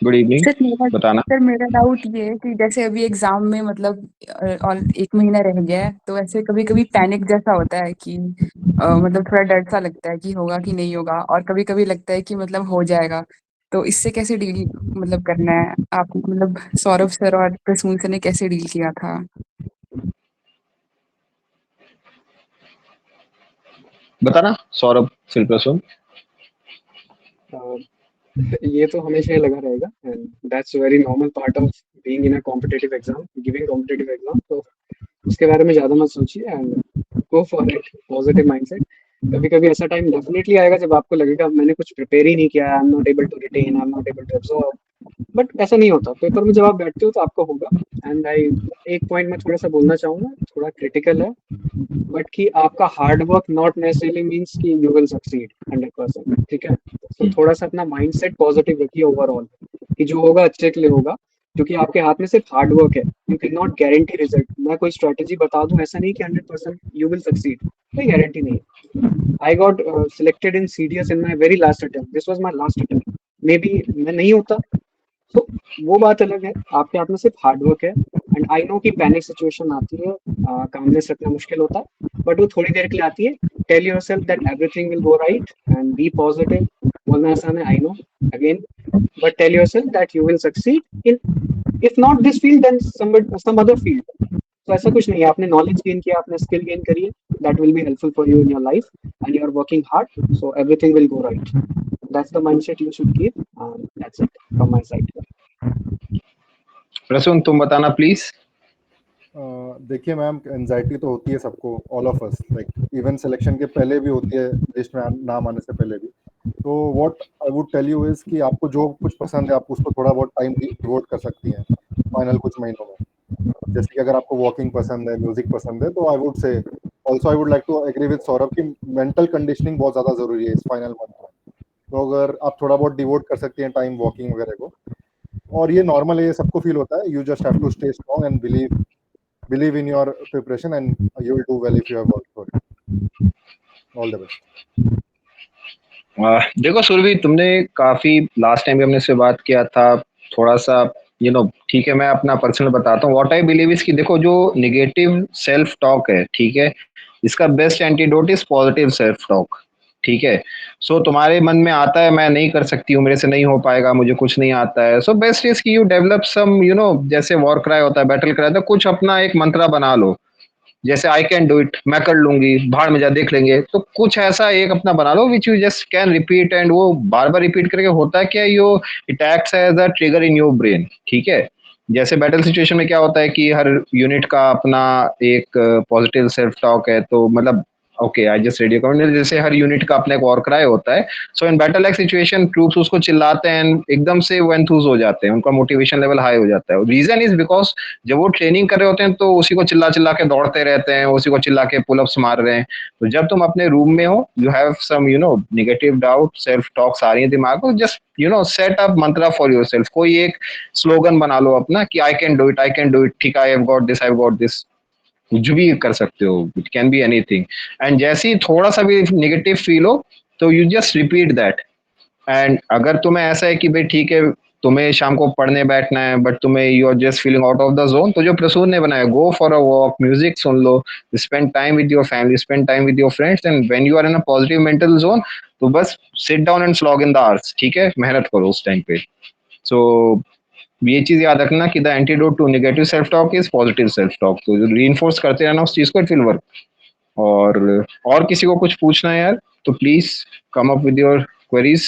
Good evening, बताना। सर मेरा डाउट ये है कि जैसे अभी एग्जाम में मतलब और 1 महीना रह गया है, तो ऐसे कभी कभी पैनिक जैसा होता है कि मतलब थोड़ा डर सा लगता है कि होगा कि नहीं होगा, और कभी कभी लगता है कि मतलब हो जाएगा। तो इससे कैसे डील मतलब करना है आप, मतलब सौरभ सर और प्रसून सर ने कैसे डील किया था? बताना सौरभ, फिर प्रसून। ये तो हमेशा ही लगा रहेगा and that's very normal part of being in a competitive exam, giving competitive exam. तो उसके बारे में ज्यादा मत सोचिए and go for it, positive mindset. कभी कभी ऐसा टाइम डेफिनेटली आएगा जब आपको लगेगा मैंने कुछ प्रिपेयर ही नहीं किया, I am not able to retain, I am not able to absorb. But ऐसा नहीं होता, पेपर में जब आप बैठते हो तो आपको होगा। एंड आई एक पॉइंट मैं थोड़ा सा बोलना चाहूंगा, थोड़ा क्रिटिकल है, बट कि आपका hard work not necessarily means कि यू विल सक्सीड 100%, ठीक है। तो थोड़ा सा अपना माइंडसेट पॉजिटिव रखिए ओवरऑल, कि जो होगा अच्छे के लिए होगा, क्योंकि आपके हाथ में सिर्फ हार्ड वर्क है। You can not guarantee result. मैं कोई स्ट्रेटेजी बता दूं, ऐसा नहीं कि 100% यू विल सक्सीड, कोई गारंटी नहीं है। I got selected in CDS in my very last attempt, this was my last attempt. May be मैं नहीं होता, तो वो बात अलग है। आपके हाथ में सिर्फ हार्ड वर्क है। एंड आई नो कि पैनिक सिचुएशन आती है, कामनेस रखना मुश्किल होता है, बट वो थोड़ी देर के लिए आती है। Tell yourself that everything will go right and be positive. बोलना आसान है, I know, again, but tell yourself that you will succeed in, if not this field then some other field. तो ऐसा कुछ नहीं है, आपने knowledge gain किया, आपने स्किल गेन करी है, that will be helpful for you in your life and you are working hard, so everything will go right. That's the mindset you should keep. That's it from my side. Prasoon तुम बताना please. देखिए ma'am, anxiety तो होती है सबको, all of us, like even selection के पहले भी होती है, लिस्ट में नाम आने से पहले भी। तो what I would tell you is कि आपको जो कुछ पसंद है आप उसको थोड़ा बहुत टाइम डिवोट कर सकती हैं फाइनल कुछ महीनों में। जैसे कि अगर आपको वॉकिंग पसंद है, म्यूजिक पसंद है, तो I would say also I would like to agree with Saurabh कि मेंटल कंडीशनिंग बहुत ज़्यादा जरूरी है इस फाइनल मंथ में। तो अगर आप थोड़ा बहुत डिवोट कर सकती हैं टाइम वॉकिंग वगैरह को, और ये नॉर्मल है, ये सबको फील होता है। You just have to stay strong and believe in your preparation and you will do well if you have worked for it. All the best. देखो सुरभि, तुमने काफी लास्ट टाइम भी हमने इससे बात किया था, थोड़ा सा ठीक है, मैं अपना पर्सनल बताता हूँ। व्हाट आई बिलीव इज कि देखो, जो निगेटिव सेल्फ टॉक है, ठीक है, इसका best antidote is positive self talk, ठीक है। सो तुम्हारे मन में आता है मैं नहीं कर सकती हूँ, मेरे से नहीं हो पाएगा, मुझे कुछ नहीं आता है, सो बेस्ट इज कि यू डेवलप सम जैसे वॉर क्राई होता है, बैटल क्राई, तो कुछ अपना एक मंत्रा बना लो। जैसे आई कैन डू इट, मैं कर लूंगी, भाड़ में जा देख लेंगे, तो कुछ ऐसा एक अपना बना लो which you just can repeat, and वो बार बार रिपीट करके होता है क्या, yo it acts as a trigger in your brain. ठीक है। जैसे बैटल सिचुएशन में क्या होता है कि हर यूनिट का अपना एक पॉजिटिव सेल्फ टॉक है, तो मतलब okay I just radio comment, जैसे हर यूनिट का अपना एक वॉर क्राई होता है। So in battle like situation troops उसको चिल्लाते हैं and एकदम से वो एंथूज हो जाते हैं, उनका मोटिवेशन लेवल हाई हो जाता है। रीजन इज बिकॉज जब वो ट्रेनिंग कर रहे होते हैं तो उसी को चिल्ला चिल्ला के दौड़ते रहते हैं, उसी को चिल्ला के पुलअप्स मार रहे हैं। तो जब तुम अपने रूम में हो, you have some negative doubt, self talks आ रही है दिमाग को, just set up mantra for yourself, कोई एक स्लोगन बना लो अपना कि I can do it, I can do it, ठीक है, I have got this, I have got this. कुछ भी कर सकते हो, it can be anything. And जैसे ही थोड़ा सा भी नेगेटिव फील हो तो you just repeat that. And अगर तुम्हें ऐसा है कि भाई ठीक है, तुम्हें शाम को पढ़ने बैठना है बट तुम्हें you are just feeling out of the zone, तो जो प्रसून ने बनाया, go for a walk, music सुन लो, spend time with your family, spend time with your friends, and when you are in a positive mental zone, तो बस sit down and slog in the hours. ठीक है, मेहनत करो उस time पे। सो ये चीज याद रखना कि the antidote to negative self talk is positive self talk, तो रीइंफोर्स करते रहना उस चीज को, इट विल वर्क। और किसी को कुछ पूछना है यार तो please come up with your queries.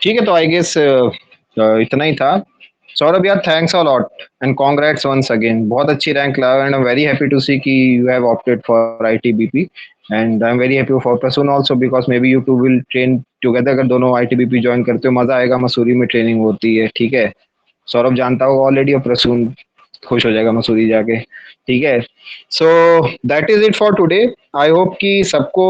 ठीक है, तो आई गेस इतना ही था। सौरभ यार, thanks a lot and congrats once again, बहुत अच्छी रैंक लाया, and I am very happy to see कि you have opted for ITBP, and I am very happy for Prasoon also because maybe you two will train together. अगर दोनों ITBP join करते हो मजा आएगा, मसूरी में ट्रेनिंग होती है। ठीक है, सौरभ जानता होगा ऑलरेडी, और प्रसून खुश हो जाएगा मसूरी जाके। ठीक है, so that is it for today. I hope कि सबको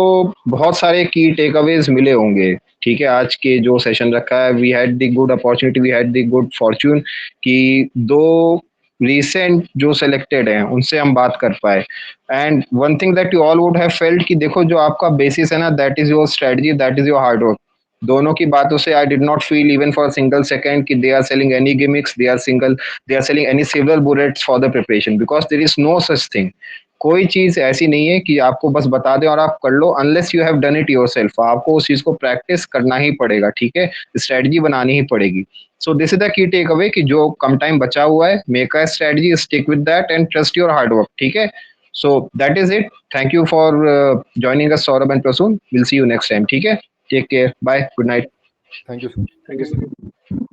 बहुत सारे की टेक अवेज मिले होंगे। ठीक है, आज के जो सेशन रखा है, we had the good opportunity, we had the good fortune कि दो रिसेंट जो सिलेक्टेड हैं उनसे हम बात कर पाए। And one thing that you all would have felt कि देखो जो आपका बेसिस है ना, that is your strategy, that is your hard work. दोनों की बातों से I did not feel even for single second कि they are selling any gimmicks, they are selling any silver bullets for the preparation, because there is no such thing. कोई चीज ऐसी नहीं है कि आपको बस बता दें और आप कर लो, unless you have done it yourself. आपको उस चीज को प्रैक्टिस करना ही पड़ेगा। ठीक है, स्ट्रेटजी बनानी ही पड़ेगी। So this is the key takeaway कि जो कम टाइम बचा हुआ है, make a strategy, stick with that and trust your hard work. ठीक है, so that is it. Thank you for joining us, Saurabh and Prasoon. We'll see you next time. ठीक है, take care, bye, good night. Thank you sir. Thank you sir.